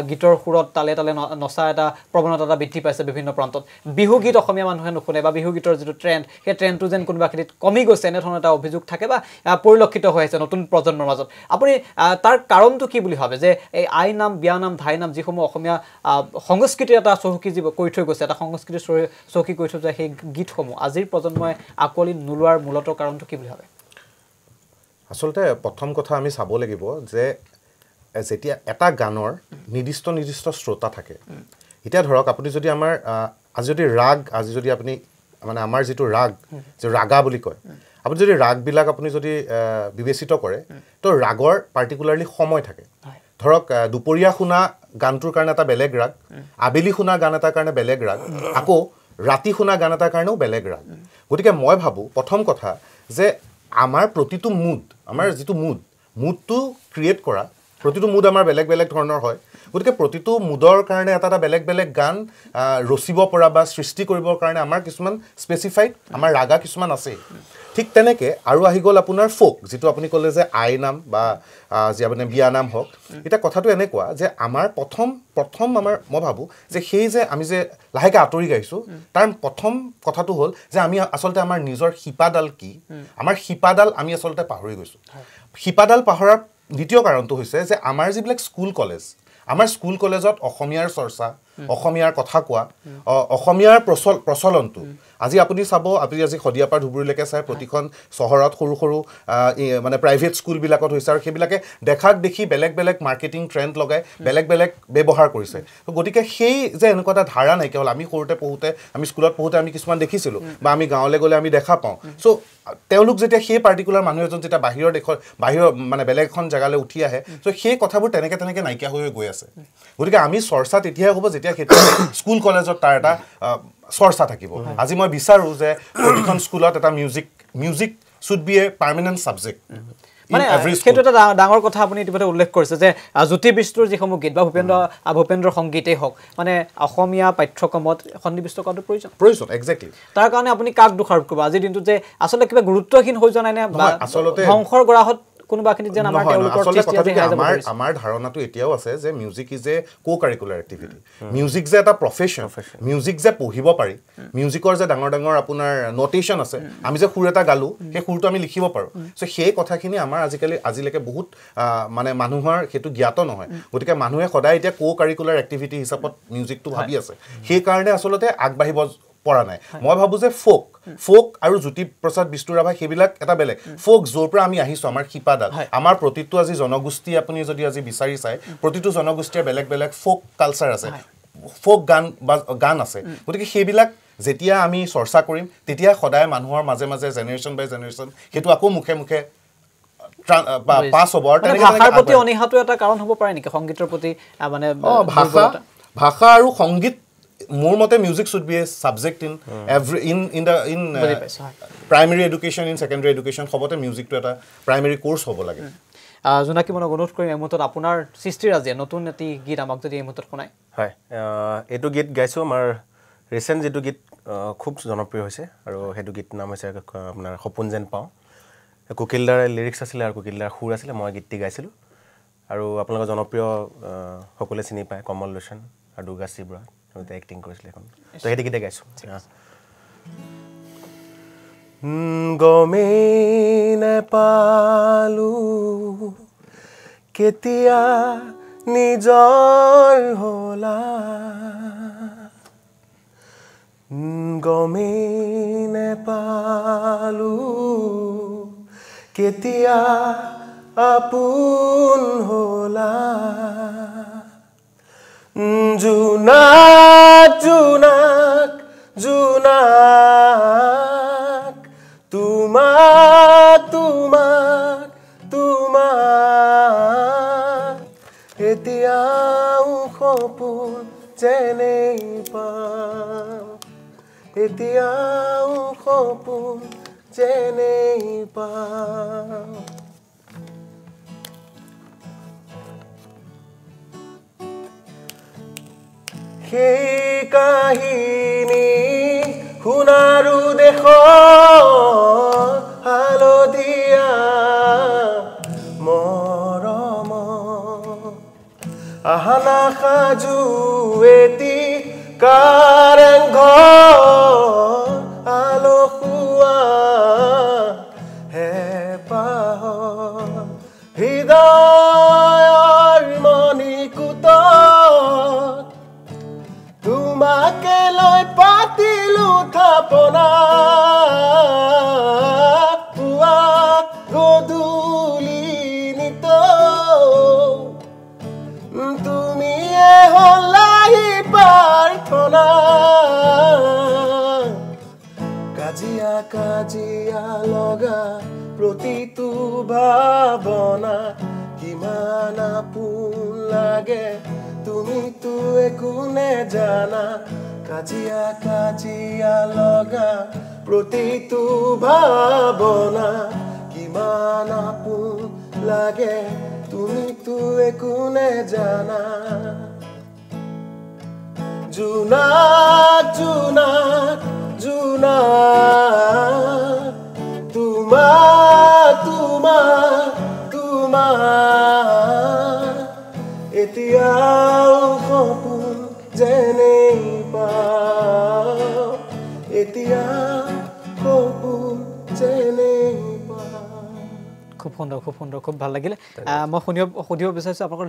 গীতৰ সুৰত তালে তালে নচা এটা প্ৰৱণতা এটা বৃদ্ধি পাইছে বিভিন্ন প্ৰান্তত বিহু গীত অসমীয়া মানুহে নুশুনে বা বিহু গীতৰ যিটো ট্ৰেণ্ড সেই ট্ৰেণ্ডটো যেন কোনোবা খিনিত কমি গৈছে এনেধৰণৰ এটা অভিযোগ থাকে বা পৰিলক্ষিত হৈ আছে নতুন প্ৰজন্মৰ মাজত আপুনি তাৰ কাৰণটো কি বুলি ভাবে যে এই আই নাম বিয়া নাম ধাই নাম যিসমূহ অসমীয়া সংস্কৃতিৰ এটা চহকী জীৱ কৰি থৈ গৈছে এটা সংস্কৃতিৰ চহকী কৰি থৈ যায় সেই গীতসমূহ আজিৰ প্ৰজন্মই আকোৱালি নোলোৱাৰ মূলতঃ কাৰণটো কি বুলি ভাবে আচলতে প্ৰথম কথা আমি চাব লাগিব যে যেতিয়া এটা গানৰ নিৰ্দিষ্ট শ্ৰোতা থাকে এতিয়া ধৰক আপুনি যদি আমাৰ আজি যদি আপুনি মানে আমাৰ যিটো ৰাগ যে ৰাগা বুলি কয় আপুনি যদি ৰাগবিলাক আপুনি যদি বিবেচিত কৰে তো ৰাগৰ পাৰ্টিকুলাৰলি সময় থাকে ধৰক দুপৰীয়া শুনা গানটোৰ কাৰণে এটা বেলেগ ৰাগ আবেলি শুনা গান এটাৰ কাৰণে বেলেগ ৰাগ আকৌ ৰাতি শুনা গান এটাৰ কাৰণেও বেলেগ ৰাগ গতিকে মই ভাবোঁ প্ৰথম কথা যে আমাৰ প্ৰতিটো আমাৰ যিটো মুডটো ক্ৰিয়েট কৰা প্ৰতিটো মুড আমাৰ বেলেগ বেলেগ ধৰণৰ হয় গতিকে প্ৰতিটো মুডৰ কাৰণে এটা বেলেগ বেলেগ গান ৰচিব পৰা বা সৃষ্টি কৰিবৰ কাৰণে আমাৰ কিছুমান স্পেচিফাইড আমাৰ ৰাগা কিছুমান আছে ঠিক তেনেকে আৰু আহি গ'ল আপোনাৰ ফোক যিটো আপুনি ক'লে যে আই নাম বা যি আপুনি বিয়া নাম হওক এটা কথাটো এনেকুৱা যে আমাৰ প্ৰথম আমাৰ মই ভাবোঁ যে সেই যে আমি যে লাহেকৈ আঁতৰি গাইছোঁ তাৰ প্ৰথম কথাটো হ'ল যে আমি আচলতে আমাৰ নিজৰ শিপাডাল কি আমাৰ শিপাডাল আমি আচলতে পাহৰি গৈছোঁ শিপাডাল পাহৰাৰ দ্বিতীয় কাৰণটো হৈছে যে আমাৰ যিবিলাক আমাৰ স্কুল কলেজত অসমীয়াৰ চৰ্চা অসমীয়াৰ কথা কোৱা অসমীয়াৰ প্ৰচলনটো আজি আপুনি চাব আপুনি আজি শদিয়াপাৰ ধুবুৰীলৈকে চাই প্ৰতিখন চহৰত সৰু সৰু মানে প্ৰাইভেট স্কুলবিলাকত হৈছে আৰু সেইবিলাকে দেখাক দেখি বেলেগ বেলেগ মাৰ্কেটিং ট্ৰেণ্ড লগাই বেলেগ বেলেগ ব্যৱহাৰ কৰিছে গতিকে সেই যে এনেকুৱা এটা ধাৰা নাইকিয়া হ'ল আমি সৰুতে পঢ়োঁতে আমি স্কুলত পঢ়োঁতে আমি কিছুমান দেখিছিলোঁ বা আমি গাঁৱলৈ গ'লে আমি দেখা পাওঁ চ' তেওঁলোক যেতিয়া সেই পাৰ্টিকুলাৰ মানুহ এজন যেতিয়া বাহিৰৰ মানে বেলেগ এখন জেগালৈ উঠি আহে চ' সেই কথাবোৰ তেনেকৈ নাইকিয়া হৈ গৈ আছে গতিকে আমি চৰ্চা তেতিয়াহে হ'ব যেতিয়া স্কুল কলেজত তাৰ এটা চৰ্চা থাকিব আজি মই বিচাৰোঁ যে প্ৰতিখন স্কুলত এটা music should B A permanent subject মানে সেইটো এটা ডাঙৰ কথা আপুনি ইতিমধ্যে উল্লেখ কৰিছে যে জ্যোতি বিষ্ণুৰ যিসমূহ গীত বা ভূপেন্দ্ৰ সংগীতেই হওক মানে অসমীয়া পাঠ্যক্ৰমত সন্নিৱিষ্ট কৰাটো প্ৰয়োজন এক্সেক্টলি তাৰ কাৰণে আপুনি কাক দোষাৰোপ কৰিব আজিৰ দিনটোত যে আচলতে কিবা গুৰুত্বহীন হৈ যোৱা নাই নে আচলতে ধ্বংসৰ গৰাহত কোনোবাখিনিত যেন আমাৰ তেওঁলোকৰ আমাৰ ধাৰণাটো এতিয়াও আছে যে music is a co curricular activity music যে এটা প্ৰফেশ্যন মিউজিক যে পঢ়িব পাৰি মিউজিকৰ যে ডাঙৰ ডাঙৰ আপোনাৰ নটেশ্যন আছে আমি যে সুৰ এটা গালো সেই সুৰটো আমি লিখিব পাৰোঁ চ' সেই কথাখিনি আমাৰ আজিলৈকে বহুত মানে মানুহৰ সেইটো জ্ঞাত নহয় গতিকে মানুহে সদায় এতিয়া কো কাৰিকুলাৰ এক্টিভিটি হিচাপত মিউজিকটো ভাবি আছে সেইকাৰণে আচলতে আগবাঢ়িব পৰা নাই মই ভাবো যে ফোক আৰু জ্যোতিপ্ৰসাদ বিষ্ণুৰাভা সেইবিলাক এটা বেলেগ ফোক য'ৰ পৰা আমি আহিছোঁ আমাৰ শিপাডাল আমাৰ প্ৰতিটো আজি জনগোষ্ঠী আপুনি যদি আজি বিচাৰি চায় প্ৰতিটো জনগোষ্ঠীৰ বেলেগ বেলেগ ফোক কালচাৰ আছে ফোক গান আছে গতিকে সেইবিলাক যেতিয়া আমি চৰ্চা কৰিম তেতিয়া সদায় মানুহৰ মাজে মাজে জেনেৰেশ্যন বাই জেনেৰেশ্যন সেইটো আকৌ মুখে মুখে পাছ হ'ব আৰু ভাষাৰ প্ৰতি অনীহাটো এটা কাৰণ হ'ব পাৰে নেকি সংগীতৰ প্ৰতি মানে ভাষা আৰু সংগীত মোৰ মতে music should B A subject in primary education in secondary education সবতে মিউজিকটো এটা প্ৰাইমেৰী কোৰ্চ হ'ব লাগে জোনাকী মনক অনুৰোধ কৰিম এই মুহূৰ্তত আপোনাৰ সৃষ্টিৰাজিয়ে নতুন এটি গীত আমাক যদি এই মুহূৰ্তত শুনায় হয় এইটো গীত গাইছোঁ আমাৰ ৰিচেণ্ট যিটো গীত খুব জনপ্ৰিয় হৈছে আৰু সেইটো গীত নাম হৈছে আপোনাৰ সপোন যেন পাওঁ কুকিলদাৰ লিৰিক্স আছিলে আৰু কুকিলদাৰ সুৰ আছিলে মই গীতটি গাইছিলোঁ আৰু আপোনালোকৰ জনপ্ৰিয় সকলোৱে চিনি পায় কমল লোচন আৰু দুৰ্গাশ্ৰী বৰা এক্টিং কৰিছিলে এখন তো সেইটো গীতে গাইছোঁ গমেই নেপালোঁ কেতিয়া নিজৰ হ'লা গমেই নেপালোঁ কেতিয়া আপোন হ'লা জোনাক জোনাক জোনাক তোমাক তোমাক তোমাক এতিয়াও সপোন যেনেই পাওঁ এতিয়াও সপোন যেনেই পাওঁ সেই কাহিনী শুনাৰো দেশ হালধীয়া মৰম আহানা সাজু এটি কাৰেংঘৰ আলসুৱা হেঁপাহ হৃদয়ৰ মণিকূটত তোমাকে লৈ পাতিলো থাপনা পুৱা গধূলি নিত তুমিয়ে হলাহি প্ৰাৰ্থনা কাজিয়া কাজিয়া লগা প্ৰতিটো ভাৱনা কিমান আপোন লাগে তুমিতো একো নেজানা কাজিয়া কাজিয়া লগা প্ৰতিটো ভাৱনা কিমান আপোন লাগে তুমিতো একো নেজানা জোনাক জোনাক জোনাক তোমাক তোমাক তোমাক এতিয়াও সপোন যেনেই পাওঁ এতিয়া সপোন যেনেই পাওঁ খুব সুন্দৰ খুব ভাল লাগিলে মই সুধিব বিচাৰিছোঁ আপোনালোকৰ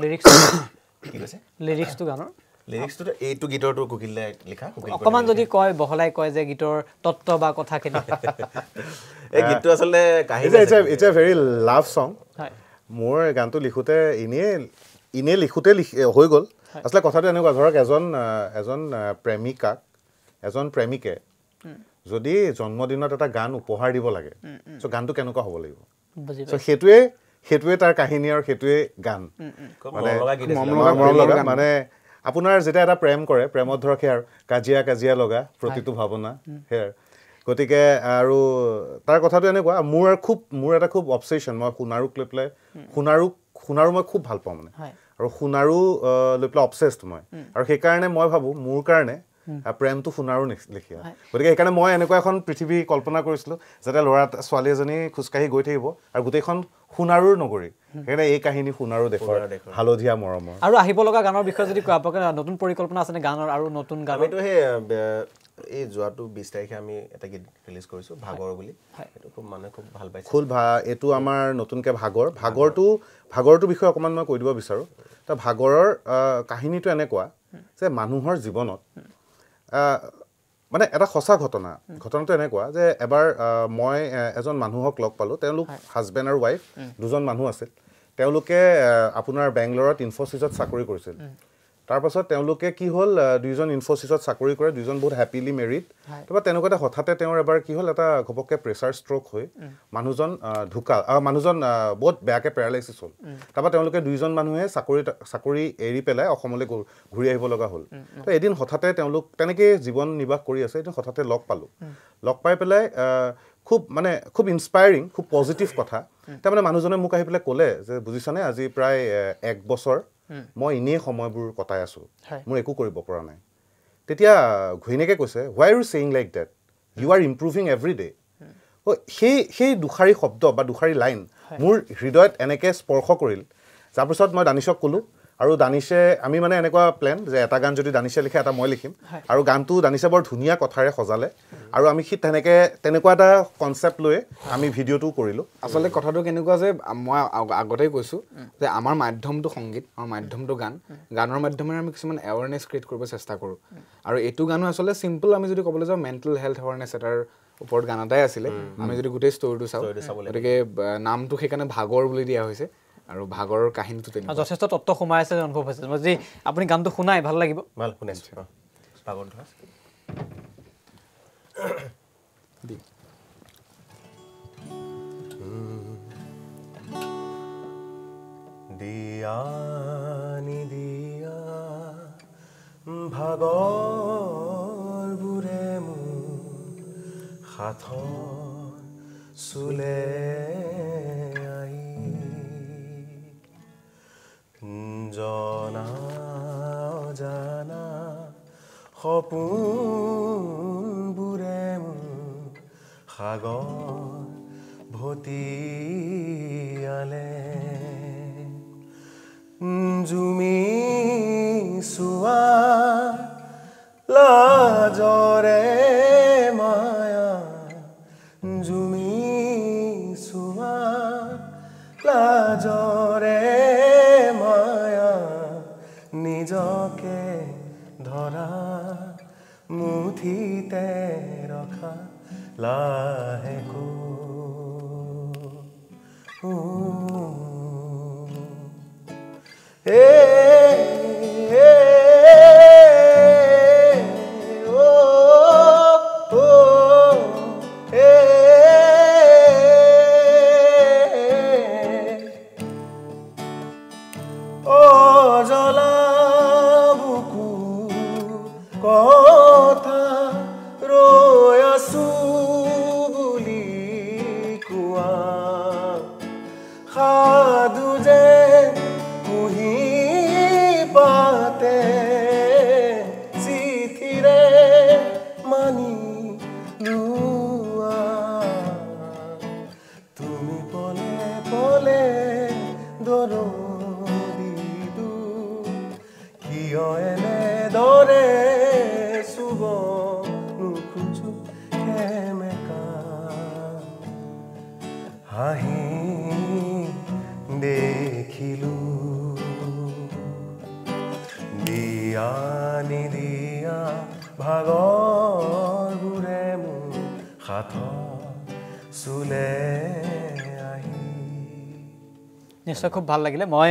লিৰিক্সটো গানৰ লিৰিক্সটো এইটো গীতৰটো কুকিলদাই লিখা অকণমান যদি কয় বহলাই কয় যে গীতৰ তত্ত্ব বা কথাখিনি এই গীতটো আচলতে কাহিনী ইটছ এ ভেৰি লাভ চং মোৰ গানটো লিখোঁতে এনেই লিখোঁতে হৈ গ'ল আচলতে কথাটো এনেকুৱা ধৰক এজন প্ৰেমিকাক এজন প্ৰেমিকে যদি জন্মদিনত এটা গান উপহাৰ দিব লাগে চ' গানটো কেনেকুৱা হ'ব লাগিব চ' সেইটোৱে তাৰ কাহিনী আৰু সেইটোৱে গান মানে আপোনাৰ যেতিয়া এটা প্ৰেম কৰে প্ৰেমত ধৰক সেয়া আৰু কাজিয়া লগা প্ৰতিটো ভাৱনা সেয়া গতিকে আৰু তাৰ কথাটো এনেকুৱা মোৰ এটা খুব অবছেশ্যন মই সোণাৰুক লৈ পেলাই সোণাৰু মই খুব ভাল পাওঁ মানে আৰু সোণাৰু লৈ পেলাই অবছেছড মই আৰু সেইকাৰণে মই ভাবোঁ মোৰ কাৰণে প্ৰেমটো সোণাৰু লিখিয়া গতিকে সেইকাৰণে মই এনেকুৱা এখন পৃথিৱী কল্পনা কৰিছিলোঁ যাতে ল'ৰা ছোৱালী এজনী খোজকাঢ়ি গৈ থাকিব আৰু গোটেইখন সোণাৰুৰ নগৰী সেইকাৰণে এই কাহিনী সোণাৰু দেশৰ হালধীয়া মৰমৰ আৰু আহিব লগা গানৰ বিষয়ে যদি কোৱা আপোনাক নতুন পৰিকল্পনা আছেনে গানৰ আৰু নতুন গান আমিতো সেই এই যোৱাটো 20 তাৰিখে আমি এটা গীত ৰিলিজ কৰিছোঁ ভাগৰ বুলি এইটো খুব মানুহে খুব ভাল পাইছে এইটো আমাৰ নতুনকৈ ভাগৰটো বিষয়ে অকণমান মই কৈ দিব বিচাৰোঁ তো ভাগৰৰ কাহিনীটো এনেকুৱা যে মানুহৰ জীৱনত মানে এটা সঁচা ঘটনাটো এনেকুৱা যে এবাৰ মই এজন মানুহক লগ পালোঁ তেওঁলোক হাজবেণ্ড আৰু ৱাইফ দুজন মানুহ আছিল তেওঁলোকে আপোনাৰ বেংগলোৰত ইনফ'চিছত চাকৰি কৰিছিল তাৰপাছত তেওঁলোকে কি হ'ল দুইজন ইনফ'চিছত চাকৰি কৰে দুইজন বহুত হেপিলি মেৰিড তাৰপৰা তেনেকুৱাতে হঠাতে তেওঁৰ এবাৰ কি হ'ল এটা ঘপককৈ প্ৰেছাৰ ষ্ট্ৰ'ক হৈ মানুহজন ঢুকাল মানুহজন বহুত বেয়াকৈ পেৰালাইচিছ হ'ল তাৰপৰা তেওঁলোকে দুইজন মানুহে চাকৰি এৰি পেলাই অসমলৈ ঘূৰি আহিব লগা হ'ল তো এদিন হঠাতে তেওঁলোক তেনেকৈয়ে জীৱন নিৰ্বাহ কৰি আছে এদিন হঠাতে লগ পাই পেলাই খুব ইনস্পায়াৰিং খুব পজিটিভ কথা তাৰমানে মানুহজনে মোক আহি পেলাই ক'লে যে বুজিছানে আজি প্ৰায় 1 বছৰ মই এনেই সময়বোৰ কটাই আছোঁ মোৰ একো কৰিব পৰা নাই তেতিয়া ঘৈণীয়েকে কৈছে why you saying like that you are improving every day সেই দুষাৰী শব্দ বা দুষাৰী লাইন মোৰ হৃদয়ত এনেকৈ স্পৰ্শ কৰিল যাৰ পিছত মই দানিছক ক'লোঁ আৰু দানিছে আমি মানে এনেকুৱা প্লেন যে এটা গান যদি দানিছে লিখে এটা মই লিখিম আৰু গানটো দানিছে বৰ ধুনীয়া কথাৰে সজালে আৰু আমি তেনেকুৱা এটা কনচেপ্ট লৈ আমি ভিডিঅ'টোও কৰিলোঁ আচলতে কথাটো কেনেকুৱা যে মই আগতেই কৈছোঁ যে আমাৰ মাধ্যমটো সংগীত আমাৰ মাধ্যমটো গানৰ মাধ্যমেৰে আমি কিছুমান এৱাৰনেছ ক্ৰিয়েট কৰিব চেষ্টা কৰোঁ আৰু এইটো গানো আচলতে চিম্পল আমি যদি ক'বলৈ যাওঁ মেণ্টেল হেল্থ এৱাৰনেছ এটাৰ ওপৰত গান এটাই আছিলে আমি যদি গোটেই ষ্টৰিটো চাওঁ গতিকে নামটো সেইকাৰণে ভাগৰ বুলি দিয়া হৈছে আৰু ভাগৰৰ কাহিনীটো তেনেকুৱা যথেষ্ট তত্ত্ব সোমাই আছে অনুভৱ হৈছে যদি আপুনি গানটো শুনাই ভাল লাগিব ভাল শুনাইছোঁ ভাগৰ ধৰা দিয়া নিদিয়া ভাগৰবোৰে মোৰ হাতৰ চুলে জনা জানা সপোনবোৰে মোৰ সাগৰ ভটিয়ালে জুমি চোৱা লাজৰে মায়া জুমি চোৱা লাজৰে নিজকে ধৰা মুঠিতে ৰখা লাহেকৈ নিশ্চয় খুব ভাল লাগিলে মই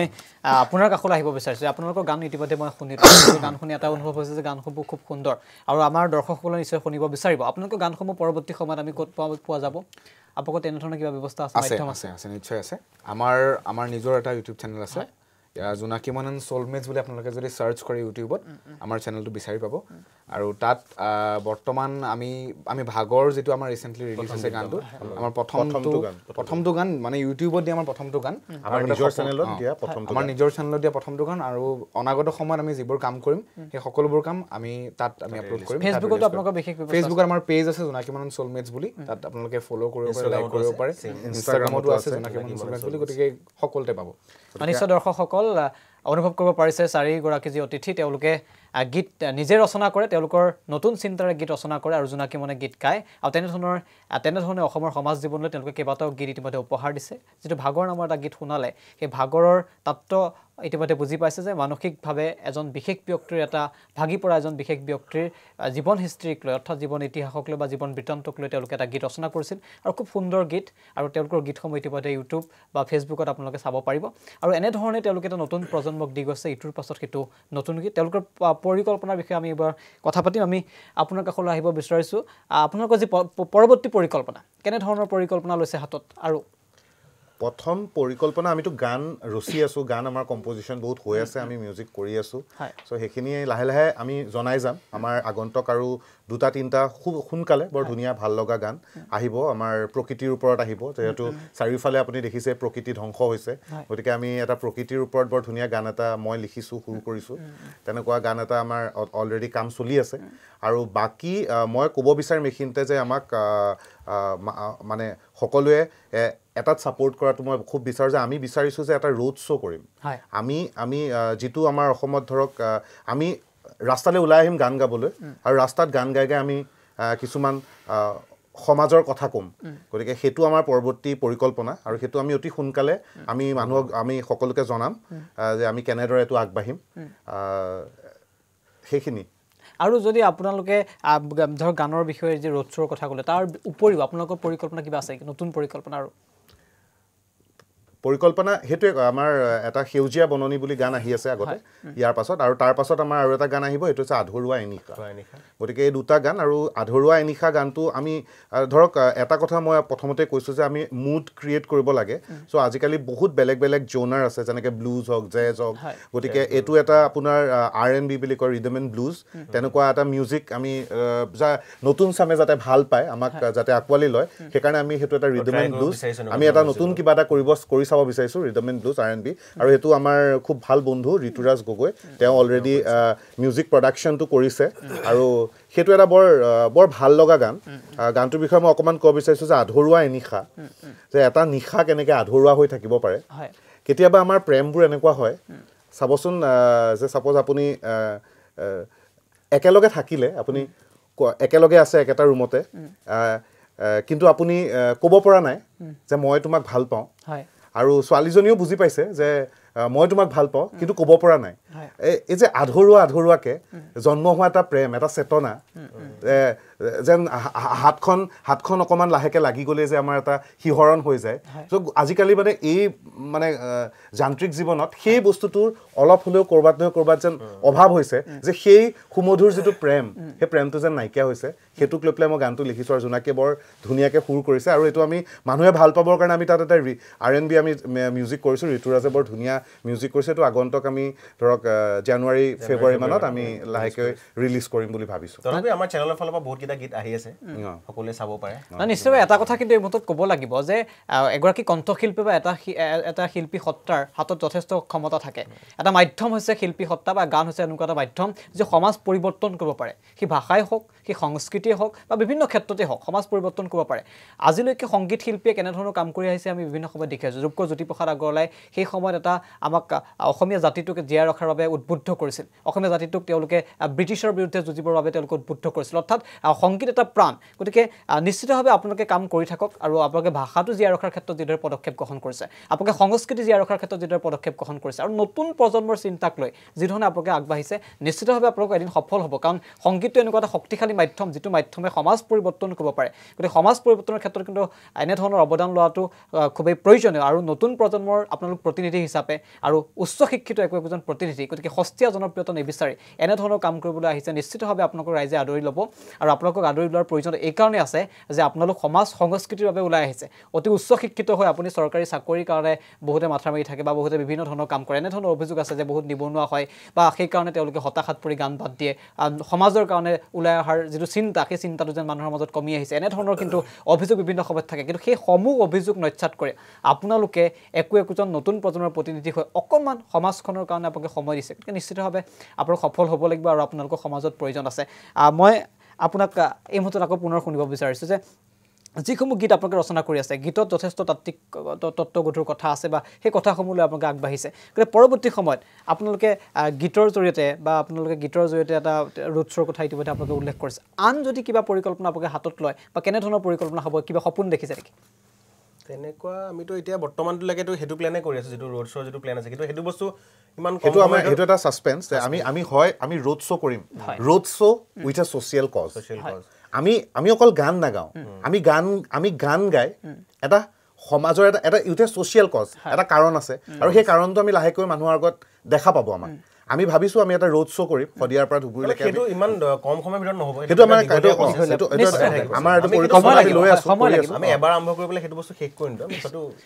আপোনাৰ কাষলৈ আহিব বিচাৰিছোঁ আপোনালোকৰ গান ইতিমধ্যে মই শুনিলোঁ গান শুনি এটা অনুভৱ হৈছে যে গানসমূহ খুব সুন্দৰ আৰু আমাৰ দৰ্শকসকলে নিশ্চয় শুনিব বিচাৰিব আপোনালোকৰ গানসমূহ পৰৱৰ্তী সময়ত আমি ক'ত পোৱা যাব আপোনালোকৰ তেনেধৰণৰ কিবা ব্যৱস্থা আছে আছে নিশ্চয় আছে আমাৰ নিজৰ এটা ইউটিউব চেনেল আছে জোনাকী মন এণ্ড সোলমেটছ বুলি আপোনালোকে যদি চাৰ্চ কৰে ইউটিউবত আমাৰ চেনেলটো বিচাৰি পাব আৰু তাত বৰ্তমান আমি ভাগৰ যিটো আমাৰ ৰিচেণ্টলি ৰিলিজ হৈছে গানটো আমাৰ প্ৰথমটো গান মানে ইউটিউবত দিয়া আমাৰ প্ৰথমটো গান আমাৰ নিজৰ চেনেলত দিয়া প্ৰথমটো গান আৰু অনাগত সময়ত আমি যিবোৰ কাম কৰিম সেই সকলোবোৰ কাম আমি আপলোড কৰিম ফেচবুকত আপোনালোকৰ বিশেষ ফেচবুকত আমাৰ পেজ আছে জোনাকী মন এণ্ড সোলমেটছ বুলি তাত আপোনালোকে ফ'ল' কৰিব পাৰে লাইক কৰিব পাৰে ইনষ্টাগ্ৰামতো আছে জোনাকী মন এণ্ড সোলমেটছ বুলি গতিকে সকলোতে পাব নিশ্চয় দৰ্শকসকল অনুভৱ কৰিব পাৰিছে চাৰিগৰাকী যি অতিথি তেওঁলোকে গীত নিজে ৰচনা কৰে তেওঁলোকৰ নতুন চিন্তাৰে গীত ৰচনা কৰে আৰু জোনাকী মনে গীত গায় আৰু তেনেধৰণে অসমৰ সমাজ জীৱনলৈ তেওঁলোকে কেইবাটাও গীত ইতিমধ্যে উপহাৰ দিছে যিটো ভাগৰ নামৰ এটা গীত শুনালে সেই ভাগৰৰ তাত্ত্ব ইতিমধ্যে বুজি পাইছে যে মানসিকভাৱে এজন বিশেষ ব্যক্তিৰ এটা ভাগি পৰা এজন বিশেষ ব্যক্তিৰ জীৱন হিষ্ট্ৰীক লৈ অৰ্থাৎ জীৱন ইতিহাসক লৈ বা জীৱন বৃত্তান্তক লৈ তেওঁলোকে এটা গীত ৰচনা কৰিছিল আৰু খুব সুন্দৰ গীত আৰু তেওঁলোকৰ গীতসমূহ ইতিমধ্যে ইউটিউব বা ফেচবুকত আপোনালোকে চাব পাৰিব আৰু এনেধৰণে তেওঁলোকে এটা নতুন প্ৰজন্মক দি গৈছে ইটোৰ পাছত সিটো নতুন গীত তেওঁলোকৰ পৰিকল্পনাৰ বিষয়ে আমি এবাৰ কথা পাতিম আমি আপোনাৰ কাষলৈ আহিব বিচাৰিছোঁ আপোনালোকৰ যি পৰৱৰ্তী পৰিকল্পনা কেনেধৰণৰ পৰিকল্পনা লৈছে হাতত আৰু প্ৰথম পৰিকল্পনা আমিতো গান ৰচি আছোঁ গান আমাৰ কম্পজিশ্যন বহুত হৈ আছে আমি মিউজিক কৰি আছোঁ চ' সেইখিনি লাহে লাহে আমি জনাই যাম আমাৰ আগন্তুক আৰু 2-3টা খুব সোনকালে বৰ ধুনীয়া ভাল লগা গান আহিব আমাৰ প্ৰকৃতিৰ ওপৰত আহিব যিহেতু চাৰিওফালে আপুনি দেখিছে প্ৰকৃতি ধ্বংস হৈছে গতিকে আমি এটা প্ৰকৃতিৰ ওপৰত বৰ ধুনীয়া গান এটা মই লিখিছোঁ সুৰ কৰিছোঁ তেনেকুৱা গান এটা আমাৰ অলৰেডি কাম চলি আছে আৰু বাকী মই ক'ব বিচাৰিম এইখিনিতে যে আমাক মানে সকলোৱে এটাত ছাপোৰ্ট কৰাটো মই খুব বিচাৰোঁ যে আমি বিচাৰিছোঁ যে এটা ৰোড শ্ব' কৰিম আমি যিটো আমাৰ অসমত ধৰক আমি ৰাস্তালৈ ওলাই আহিম গান গাবলৈ আৰু ৰাস্তাত গান গাই গাই আমি কিছুমান সমাজৰ কথা ক'ম গতিকে সেইটো আমাৰ পৰৱৰ্তী পৰিকল্পনা আৰু সেইটো আমি অতি সোনকালে আমি মানুহক আমি সকলোকে জনাম যে আমি কেনেদৰে এইটো আগবাঢ়িম সেইখিনি আৰু যদি আপোনালোকে ধৰক গানৰ বিষয়ে যে ৰোড শ্ব'ৰ কথা ক'লে তাৰ উপৰিও আপোনালোকৰ পৰিকল্পনা কিবা আছে নতুন পৰিকল্পনা আৰু পৰিকল্পনা হেতুৱে আমাৰ এটা সেউজীয়া বননি বুলি গান আহি আছে আগতে ইয়াৰ পাছত আৰু তাৰ পাছত আমাৰ আৰু এটা গান আহিব এটো হৈছে আধৰুৱা এনিশা গতিকে এই দুটা গান আৰু আধৰুৱা এনিশা গানটো আমি ধৰক এটা কথা মই প্ৰথমতে কৈছো যে আমি মুড ক্ৰিয়েট কৰিব লাগে সো আজিকালি বহুত বেলেগ বেলেগ জনাৰ আছে যেনেকৈ ব্লুজ হক জেজ হক গতিকে এটো এটা আপোনাৰ R&B বুলি কয় ৰিদম এণ্ড ব্লুজ তেনেকুৱা এটা মিউজিক আমি নতুন সামে যাতে ভাল পায় আমাক যাতে আকোৱালি লয় সেইকাৰণে আমি হেতু এটা ৰিদম এণ্ড ব্লুজ আমি এটা নতুন কিবা এটা কৰিব চাব বিচাৰিছো ৰিদম এণ্ড ব্লুজ R&B আৰু এটো আমাৰ খুব ভাল বন্ধু ঋতুৰাজ গগৈ তেওঁ অলৰেডি মিউজিক প্ৰডাকশনটো কৰিছে আৰু হেতু এটা বৰ ভাল লগা গান গানটোৰ বিষয়ে মই অকমান ক'ব বিচাৰিছো যে আধৰুৱা এনিশা যে এটা নিশা কেনেকৈ আধৰুৱা হৈ থাকিব পাৰে কেতিয়াবা আমাৰ প্ৰেমবোৰ এনেকুৱা হয় চাবচোন যে সাপোজ আপুনি একেলগে থাকিলে আপুনি একেলগে আছে একেটা ৰুমতে কিন্তু আপুনি ক'ব পৰা নাই যে মই তোমাক ভাল পাওঁ আৰু ছোৱালীজনীও বুজি পাইছে যে মই তোমাক ভাল পাওঁ কিন্তু ক'ব পৰা নাই এই যে আধৰুৱাকে জন্ম হোৱা এটা প্ৰেম এটা চেতনা যেন হাতখন অকমান লাহেকে লাগি গ'লে যে আমাৰ এটা শিহৰণ হৈ যায় চ' আজিকালি মানে এই মানে যান্ত্ৰিক জীৱনত সেই বস্তুটোৰ অলপ হ'লেও ক'ৰবাত নহয় ক'ৰবাত যেন অভাৱ হৈছে যে সেই সুমধুৰ যিটো প্ৰেম সেই প্ৰেমটো যেন নাইকিয়া হৈছে সেইটোক লৈ পেলাই মই গানটো লিখিছোঁ আৰু জোনাকীয়ে বৰ ধুনীয়াকৈ সুৰ কৰিছে আৰু এইটো আমি মানুহে ভাল পাবৰ কাৰণে আমি তাত এটা R&B আমি মিউজিক কৰিছোঁ ঋতুৰাজে বৰ ধুনীয়া মিউজিক কৰিছে এইটো আগন্তুক আমি ধৰক জানুৱাৰী ফেব্ৰুৱাৰী মানত আমি লাহেকৈ ৰিলিজ কৰিম বুলি ভাবিছোঁ তথাপি আমাৰ চেনেলৰ ফালৰ পৰা বহুত গীত আহি আছে সকলোৱে চাব পাৰে নিশ্চয় এটা কথা কিন্তু এই মতত ক'ব লাগিব যে এগৰাকী কণ্ঠশিল্পী বা এটা শিল্পী সত্তাৰ হাতত যথেষ্ট ক্ষমতা থাকে এটা মাধ্যম হৈছে শিল্পী সত্তা বা গান হৈছে এনেকুৱা এটা মাধ্যম যে সমাজ পৰিৱৰ্তন কৰিব পাৰে সি ভাষাই হওক সি সংস্কৃতিয়ে হওক বা বিভিন্ন ক্ষেত্ৰতে হওক সমাজ পৰিৱৰ্তন কৰিব পাৰে আজিলৈকে সংগীত শিল্পীয়ে কেনেধৰণৰ কাম কৰি আহিছে আমি বিভিন্ন সময়ত দেখি আছোঁ ৰূপকোঁৱৰ জ্যোতিপ্ৰসাদ আগৰৱালাই সেই সময়ত এটা আমাক অসমীয়া জাতিটোক জীয়াই ৰখাৰ বাবে উদ্বুদ্ধ কৰিছিল অসমীয়া জাতিটোক তেওঁলোকে ব্ৰিটিছৰ বিৰুদ্ধে যুঁজিবৰ বাবে তেওঁলোকে উদ্বুদ্ধ কৰিছিল অৰ্থাৎ সংগীত এটা প্ৰাণ গতিকে নিশ্চিতভাৱে আপোনালোকে কাম কৰি থাকক আৰু আপোনালোকে ভাষাটো জীয়াই ৰখাৰ ক্ষেত্ৰত যিদৰে পদক্ষেপ গ্ৰহণ কৰিছে আপোনালোকে সংস্কৃতি জীয়াই ৰখাৰ ক্ষেত্ৰত যিদৰে পদক্ষেপ গ্ৰহণ কৰিছে আৰু নতুন প্ৰজন্মৰ চিন্তাক লৈ যিধৰণে আপোনালোকে আগবাঢ়িছে নিশ্চিতভাৱে আপোনালোক এদিন সফল হ'ব কাৰণ সংগীতটো এনেকুৱা এটা শক্তিশালী মাধ্যম যিটো মাধ্যমে সমাজ পৰিৱৰ্তন কৰিব পাৰে গতিকে সমাজ পৰিৱৰ্তনৰ ক্ষেত্ৰত কিন্তু এনেধৰণৰ অৱদান লোৱাটো খুবেই প্ৰয়োজনীয় আৰু নতুন প্ৰজন্মৰ আপোনালোক প্ৰতিনিধি হিচাপে আৰু উচ্চ শিক্ষিত একোজন প্ৰতিনিধি গতিকে সস্তীয়া জনপ্ৰিয়তা নিবিচাৰি এনেধৰণৰ কাম কৰিবলৈ আহিছে নিশ্চিতভাৱে আপোনালোকৰ ৰাইজে আদৰি ল'ব আৰু আপোনালোক আপোনালোকক আদৰি লোৱাৰ প্ৰয়োজন এইকাৰণে আছে যে আপোনালোক সমাজ সংস্কৃতিৰ বাবে ওলাই আহিছে অতি উচ্চ শিক্ষিত হৈ আপুনি চৰকাৰী চাকৰিৰ কাৰণে বহুতে মাথা মাৰি থাকে বা বহুতে বিভিন্ন ধৰণৰ কাম কৰে এনেধৰণৰ অভিযোগ আছে যে বহুত নিবনুৱা হয় বা সেইকাৰণে তেওঁলোকে হতাশাত পৰি গান বাদ দিয়ে সমাজৰ কাৰণে ওলাই অহাৰ যিটো চিন্তা সেই চিন্তাটো যেন মানুহৰ মাজত কমি আহিছে এনেধৰণৰ কিন্তু অভিযোগ বিভিন্ন সময়ত থাকে কিন্তু সেই সমূহ অভিযোগ নচ্যাত কৰে আপোনালোকে একোজন নতুন প্ৰজন্মৰ প্ৰতিনিধি হৈ অকণমান সমাজখনৰ কাৰণে আপোনালোকে সময় দিছে গতিকে নিশ্চিতভাৱে আপোনালোক সফল হ'ব লাগিব আৰু আপোনালোকৰ সমাজত প্ৰয়োজন আছে মই আপোনাক এই মুহূৰ্তত আকৌ পুনৰ শুনিব বিচাৰিছোঁ যে যিসমূহ গীত আপোনালোকে ৰচনা কৰি আছে গীতত যথেষ্ট তাত্ত্বিক তত্ত্বগধুৰ কথা আছে বা সেই কথাসমূহলৈ আপোনালোকে আগবাঢ়িছে গতিকে পৰৱৰ্তী সময়ত আপোনালোকে গীতৰ জৰিয়তে বা আপোনালোকে গীতৰ জৰিয়তে এটা ৰোড শ্ব'ৰ কথা ইতিমধ্যে আপোনালোকে উল্লেখ কৰিছে আন যদি কিবা পৰিকল্পনা আপোনালোকে হাতত লয় বা কেনেধৰণৰ পৰিকল্পনা হ'ব কিবা সপোন দেখিছে নেকি তেনেকুৱা আমিতো এতিয়া বৰ্তমানলৈকেতো সেইটো প্লেনে কৰি আছোঁ যিটো ৰোড শ্ব' যিটো প্লেন আছে কিন্তু সেইটো বস্তু ইমান সেইটো আমাৰ সেইটো এটা ছাছপেন্স যে আমি ৰোড শ্ব' কৰিম road show' with a social cause আমি অকল গান নাগাওঁ আমি গান গাই এটা সমাজৰ এটা উইথ এ ছ'চিয়েল কজ এটা কাৰণ আছে আৰু সেই কাৰণটো আমি লাহেকৈ মানুহৰ আগত দেখা পাব আমাক আমি ভাবিছোঁ আমি এটা ৰোড শ্ব' কৰিম শদিয়াৰ পৰা ধুবুৰীলৈকে সেইটো ইমান কম সময়ৰ ভিতৰত নহ'ব সেইটো আমাৰ এইটো পৰিকল্পনা আমি লৈ আছোঁ আমি এবাৰ আৰম্ভ কৰি পেলাই সেইটো বস্তু শেষ কৰিম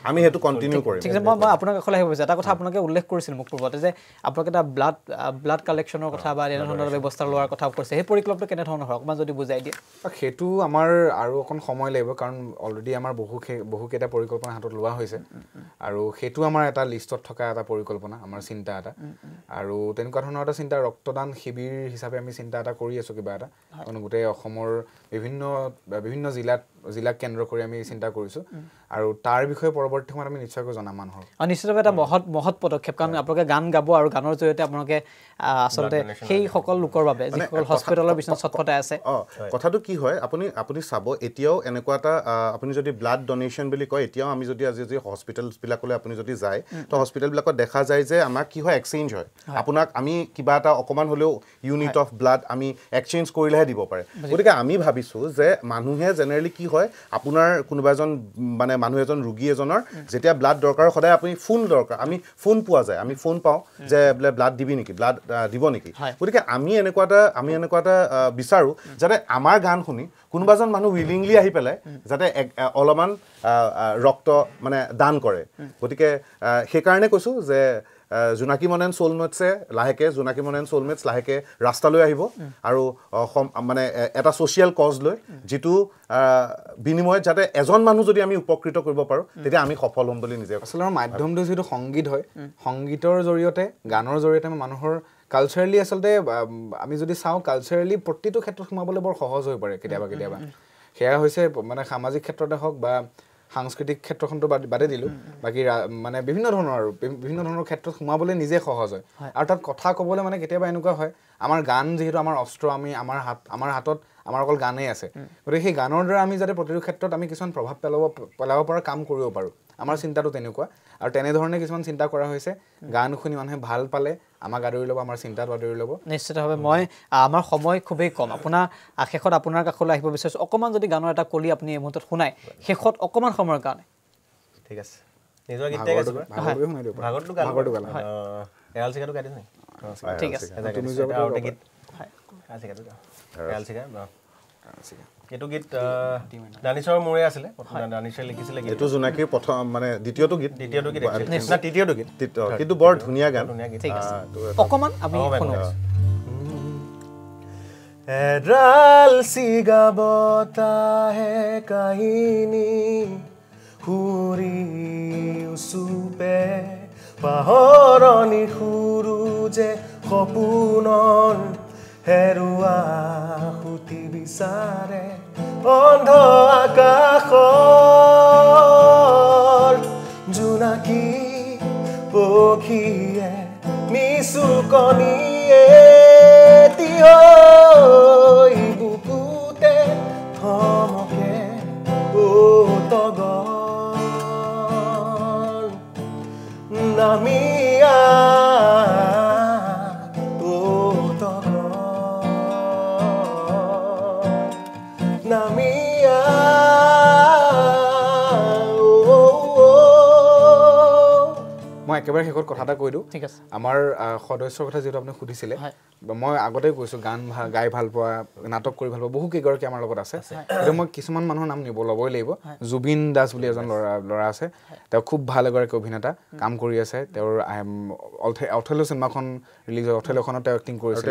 আমি সেইটো কণ্টিনিউ কৰিম ঠিক আছে মই আপোনাক কাষলৈ আহিব বিচাৰিছোঁ এটা কথা আপোনালোকে উল্লেখ কৰিছিল মোক পূৰ্বতে যে আপোনালোকে এটা ব্লাড কালেকশ্যনৰ কথা বা এনেধৰণৰ ব্যৱস্থা লোৱাৰ কথা কৈছে সেই পৰিকল্পনাটো কেনেধৰণৰ হয় অকণমান যদি বুজাই দিয়ে সেইটো আমাৰ আৰু অকণ সময় লাগিব কাৰণ অলৰেডি আমাৰ বহুকেইটা পৰিকল্পনা হাতত লোৱা হৈছে আৰু সেইটো আমাৰ এটা লিষ্টত থকা এটা পৰিকল্পনা আমাৰ চিন্তা এটা আৰু তেনেকুৱা ধৰণৰ এটা চিন্তা ৰক্তদান শিবিৰ হিচাপে আমি চিন্তা এটা কৰি আছোঁ কিবা এটা গোটেই অসমৰ বিভিন্ন জিলাক কেন্দ্ৰ কৰি আমি চিন্তা কৰিছোঁ আৰু তাৰ বিষয়ে পৰৱৰ্তী সময়ত আমি নিশ্চয়কৈ জনাম মানুহক আৰু নিশ্চিতভাৱে এটা মহৎ পদক্ষেপ কাৰণ আপোনালোকে গান গাব আৰু গানৰ জৰিয়তে আপোনালোকে আচলতে সেই সকল লোকৰ বাবে যিসকল হস্পিটেলৰ বিচনাত ছটফটাই আছে কথাটো কি হয় আপুনি চাব এতিয়াও এনেকুৱা এটা আপুনি যদি ব্লাড ডনেশ্যন বুলি কয় এতিয়াও আমি যদি আজি হস্পিটেলছবিলাকলৈ আপুনি যদি যায় তো হস্পিটেলবিলাকত দেখা যায় যে আমাক কি হয় এক্সচেঞ্জ হয় আপোনাক আমি কিবা এটা অকণমান হ'লেও ইউনিট অফ ব্লাড আমি এক্সচেঞ্জ কৰিলেহে দিব পাৰে গতিকে আমি ভাবিছোঁ যে মানুহে জেনেৰেলি কি হয় আপোনাৰ কোনোবা এজন মানে মানুহ এজন ৰোগী এজনৰ যেতিয়া ব্লাড দৰকাৰ সদায় আপুনি ফোন দৰকাৰ আমি ফোন পোৱা যায় আমি ফোন পাওঁ যে বোলে ব্লাড দিবি নেকি ব্লাড দিব নেকি গতিকে আমি এনেকুৱা এটা বিচাৰোঁ যাতে আমাৰ গান শুনি কোনোবা এজন মানুহ উইলিংলি আহি পেলাই যাতে অলপমান ৰক্ত মানে দান কৰে গতিকে সেইকাৰণে কৈছোঁ যে জোনাকী মন এণ্ড সোলমেটছে জোনাকী মন এণ্ড সোলমেটছ লাহেকৈ ৰাস্তালৈ আহিব আৰু মানে এটা ছ'চিয়েল কজ লৈ যিটো বিনিময়ত যাতে এজন মানুহ যদি আমি উপকৃত কৰিব পাৰোঁ তেতিয়া আমি সফল হ'ম বুলি নিজে আচলতে মাধ্যমটো যিটো সংগীত হয় সংগীতৰ জৰিয়তে গানৰ জৰিয়তে মানুহৰ কালচাৰেলি আচলতে আমি যদি চাওঁ কালচাৰেলি প্ৰতিটো ক্ষেত্ৰত সোমাবলৈ বৰ সহজ হৈ পৰে কেতিয়াবা সেয়া হৈছে মানে সামাজিক ক্ষেত্ৰতে হওক বা সাংস্কৃতিক ক্ষেত্ৰখনটো বাদে দিলোঁ বাকী মানে বিভিন্ন ধৰণৰ ক্ষেত্ৰত সোমাবলৈ নিজে সহজ হয় আৰু তাত কথা ক'বলৈ মানে কেতিয়াবা এনেকুৱা হয় আমাৰ গান যিহেতু আমাৰ অস্ত্ৰ আমাৰ হাতত আমাৰ অকল গানেই আছে গতিকে সেই গানৰ দ্বাৰা আমি যাতে প্ৰতিটো ক্ষেত্ৰত আমি কিছুমান প্ৰভাৱ পেলাব পৰা কাম কৰিব পাৰোঁ আমাৰ চিন্তাটো তেনেকুৱা আৰু তেনেধৰণে কিছুমান চিন্তা কৰা হৈছে গান শুনি মানুহে ভাল পালে আমাক আদৰি ল'ব আমাৰ চিন্তাটো আদৰি ল'ব নিশ্চিতভাৱে আমাৰ সময় খুবেই কম শেষত আপোনাৰ কাষলৈ আহিব বিচাৰিছোঁ অকণমান যদি গানৰ এটা কলি আপুনি এই মুহূৰ্তত শুনাই শেষত অকণমান সময়ৰ কাৰণে ঠিক আছে নিজৰ গীত গাইছোঁ ভাগৰটো গান এৰাল চিকাটো গাই দিছে ঠিক আছে এইটো গীত দানিছৰ মোৰে আছিলে দানিছে লিখিছিলে এইটো জোনাকীৰ প্ৰথম মানে দ্বিতীয়টো গীত তৃতীয়টো গীত কিন্তু বৰ ধুনীয়া গান অকণমান আমি শুনো এডাল চিগা বতাহে কাহিনী সুৰি উচুপে পাহৰণি সুৰু যে সপোনৰ হেৰুৱা সুতি বিচাৰে অন্ধ আকাশৰ জোনাকী পক্ষীয়ে মিচু কণীয়ে তিয়ৈ বুকুতে থমকে তগৰ নামিয়া মই একেবাৰে শেষত কথা এটা কৈ দিওঁ ঠিক আছে আমাৰ সদস্যৰ কথা যেটো আপুনি সুধিছিলে মই আগতে কৈছো গান গাই ভাল পোৱা নাটক কৰি ভাল পোৱা বহু কেইগৰাকী আমাৰ লগত আছে কিন্তু মই কিছুমান মানুহৰ নাম ল'বই লাগিব জুবিন দাস বুলি এজন ল'ৰা আছে তেওঁ খুব ভাল এগৰাকী অভিনেতা কাম কৰি আছে তেওঁৰ অথেলো চিনেমাখন ৰিলিজ হয় অথেলোখনত তেওঁ এক্টিং কৰিছিল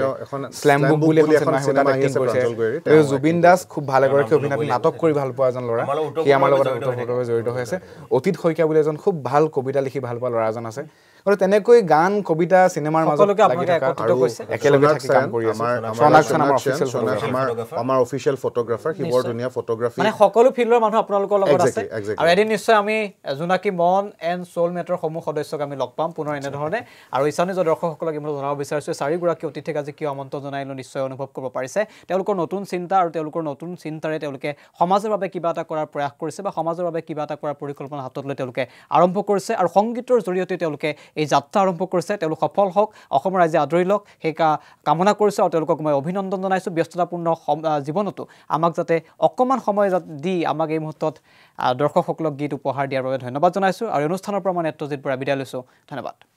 স্ল্যাম বুক বুলি এখন চিনেমা এক্টিং কৰিছে তেওঁ জুবিন দাস খুব ভাল এগৰাকী অভিনেতা নাটক কৰি ভাল পোৱা এজন ল'ৰা কি আমাৰ লগত ওতঃপ্ৰোতভাৱে জড়িত হৈ আছে অতীত শইকীয়া বুলি এজন খুব ভাল কবিতা লিখি ভাল পোৱা ল'ৰা এজন আছে আৰু তেনেকৈ গান কবিতা সিনেমাৰ মাজত লাগি থকা একেলগে থাকি কাম কৰি আছে আমাৰ অফিচিয়েল ফটোগ্ৰাফাৰ কি বৰ ধুনীয়া ফটোগ্ৰাফি মানে সকলো ফিল্ডৰ মানুহ আপোনালোকৰ লগত আছে আৰু এদিন নিশ্চয় আমি জোনাকী মন এণ্ড সোলমেটৰ সমূহ সদস্যক আমি লগ পাম পুনৰ এনে ধৰণে আৰু ইছানী দৰ্শকসকলক মই জনাব বিচাৰিছো চাৰিগৰাকী অতিথিক আজি কিয় আমন্ত্ৰণ জনাইলো নিশ্চয় অনুভৱ কৰিব পাৰিছে তেওঁলোকৰ নতুন চিন্তা আৰু তেওঁলোকৰ নতুন চিন্তাৰে তেওঁলোকে সমাজৰ বাবে কিবা এটা কৰাৰ প্ৰয়াস কৰিছে বা সমাজৰ বাবে কিবা এটা কৰাৰ পৰিকল্পনা হাতত লৈ তেওঁলোকে আৰম্ভ কৰিছে আৰু সংগীতৰ জৰিয়তে তেওঁলোকে এই যাত্ৰা আৰম্ভ কৰিছে তেওঁলোক সফল হওক অসমৰ ৰাইজে আদৰি লওক সেই কামনা কৰিছে আৰু তেওঁলোকক মই অভিনন্দন জনাইছো ব্যস্ততাপূৰ্ণ জীৱনতো আমাক যাতে অকমান সময় দি আমাক এই মুহূৰ্তত দৰ্শকসকলক গীত উপহাৰ দিয়াৰ বাবে ধন্যবাদ জনাইছো আৰু অনুষ্ঠানৰ পৰা মই নেত্ৰজিৎ বৰা বিদায় লৈছো ধন্যবাদ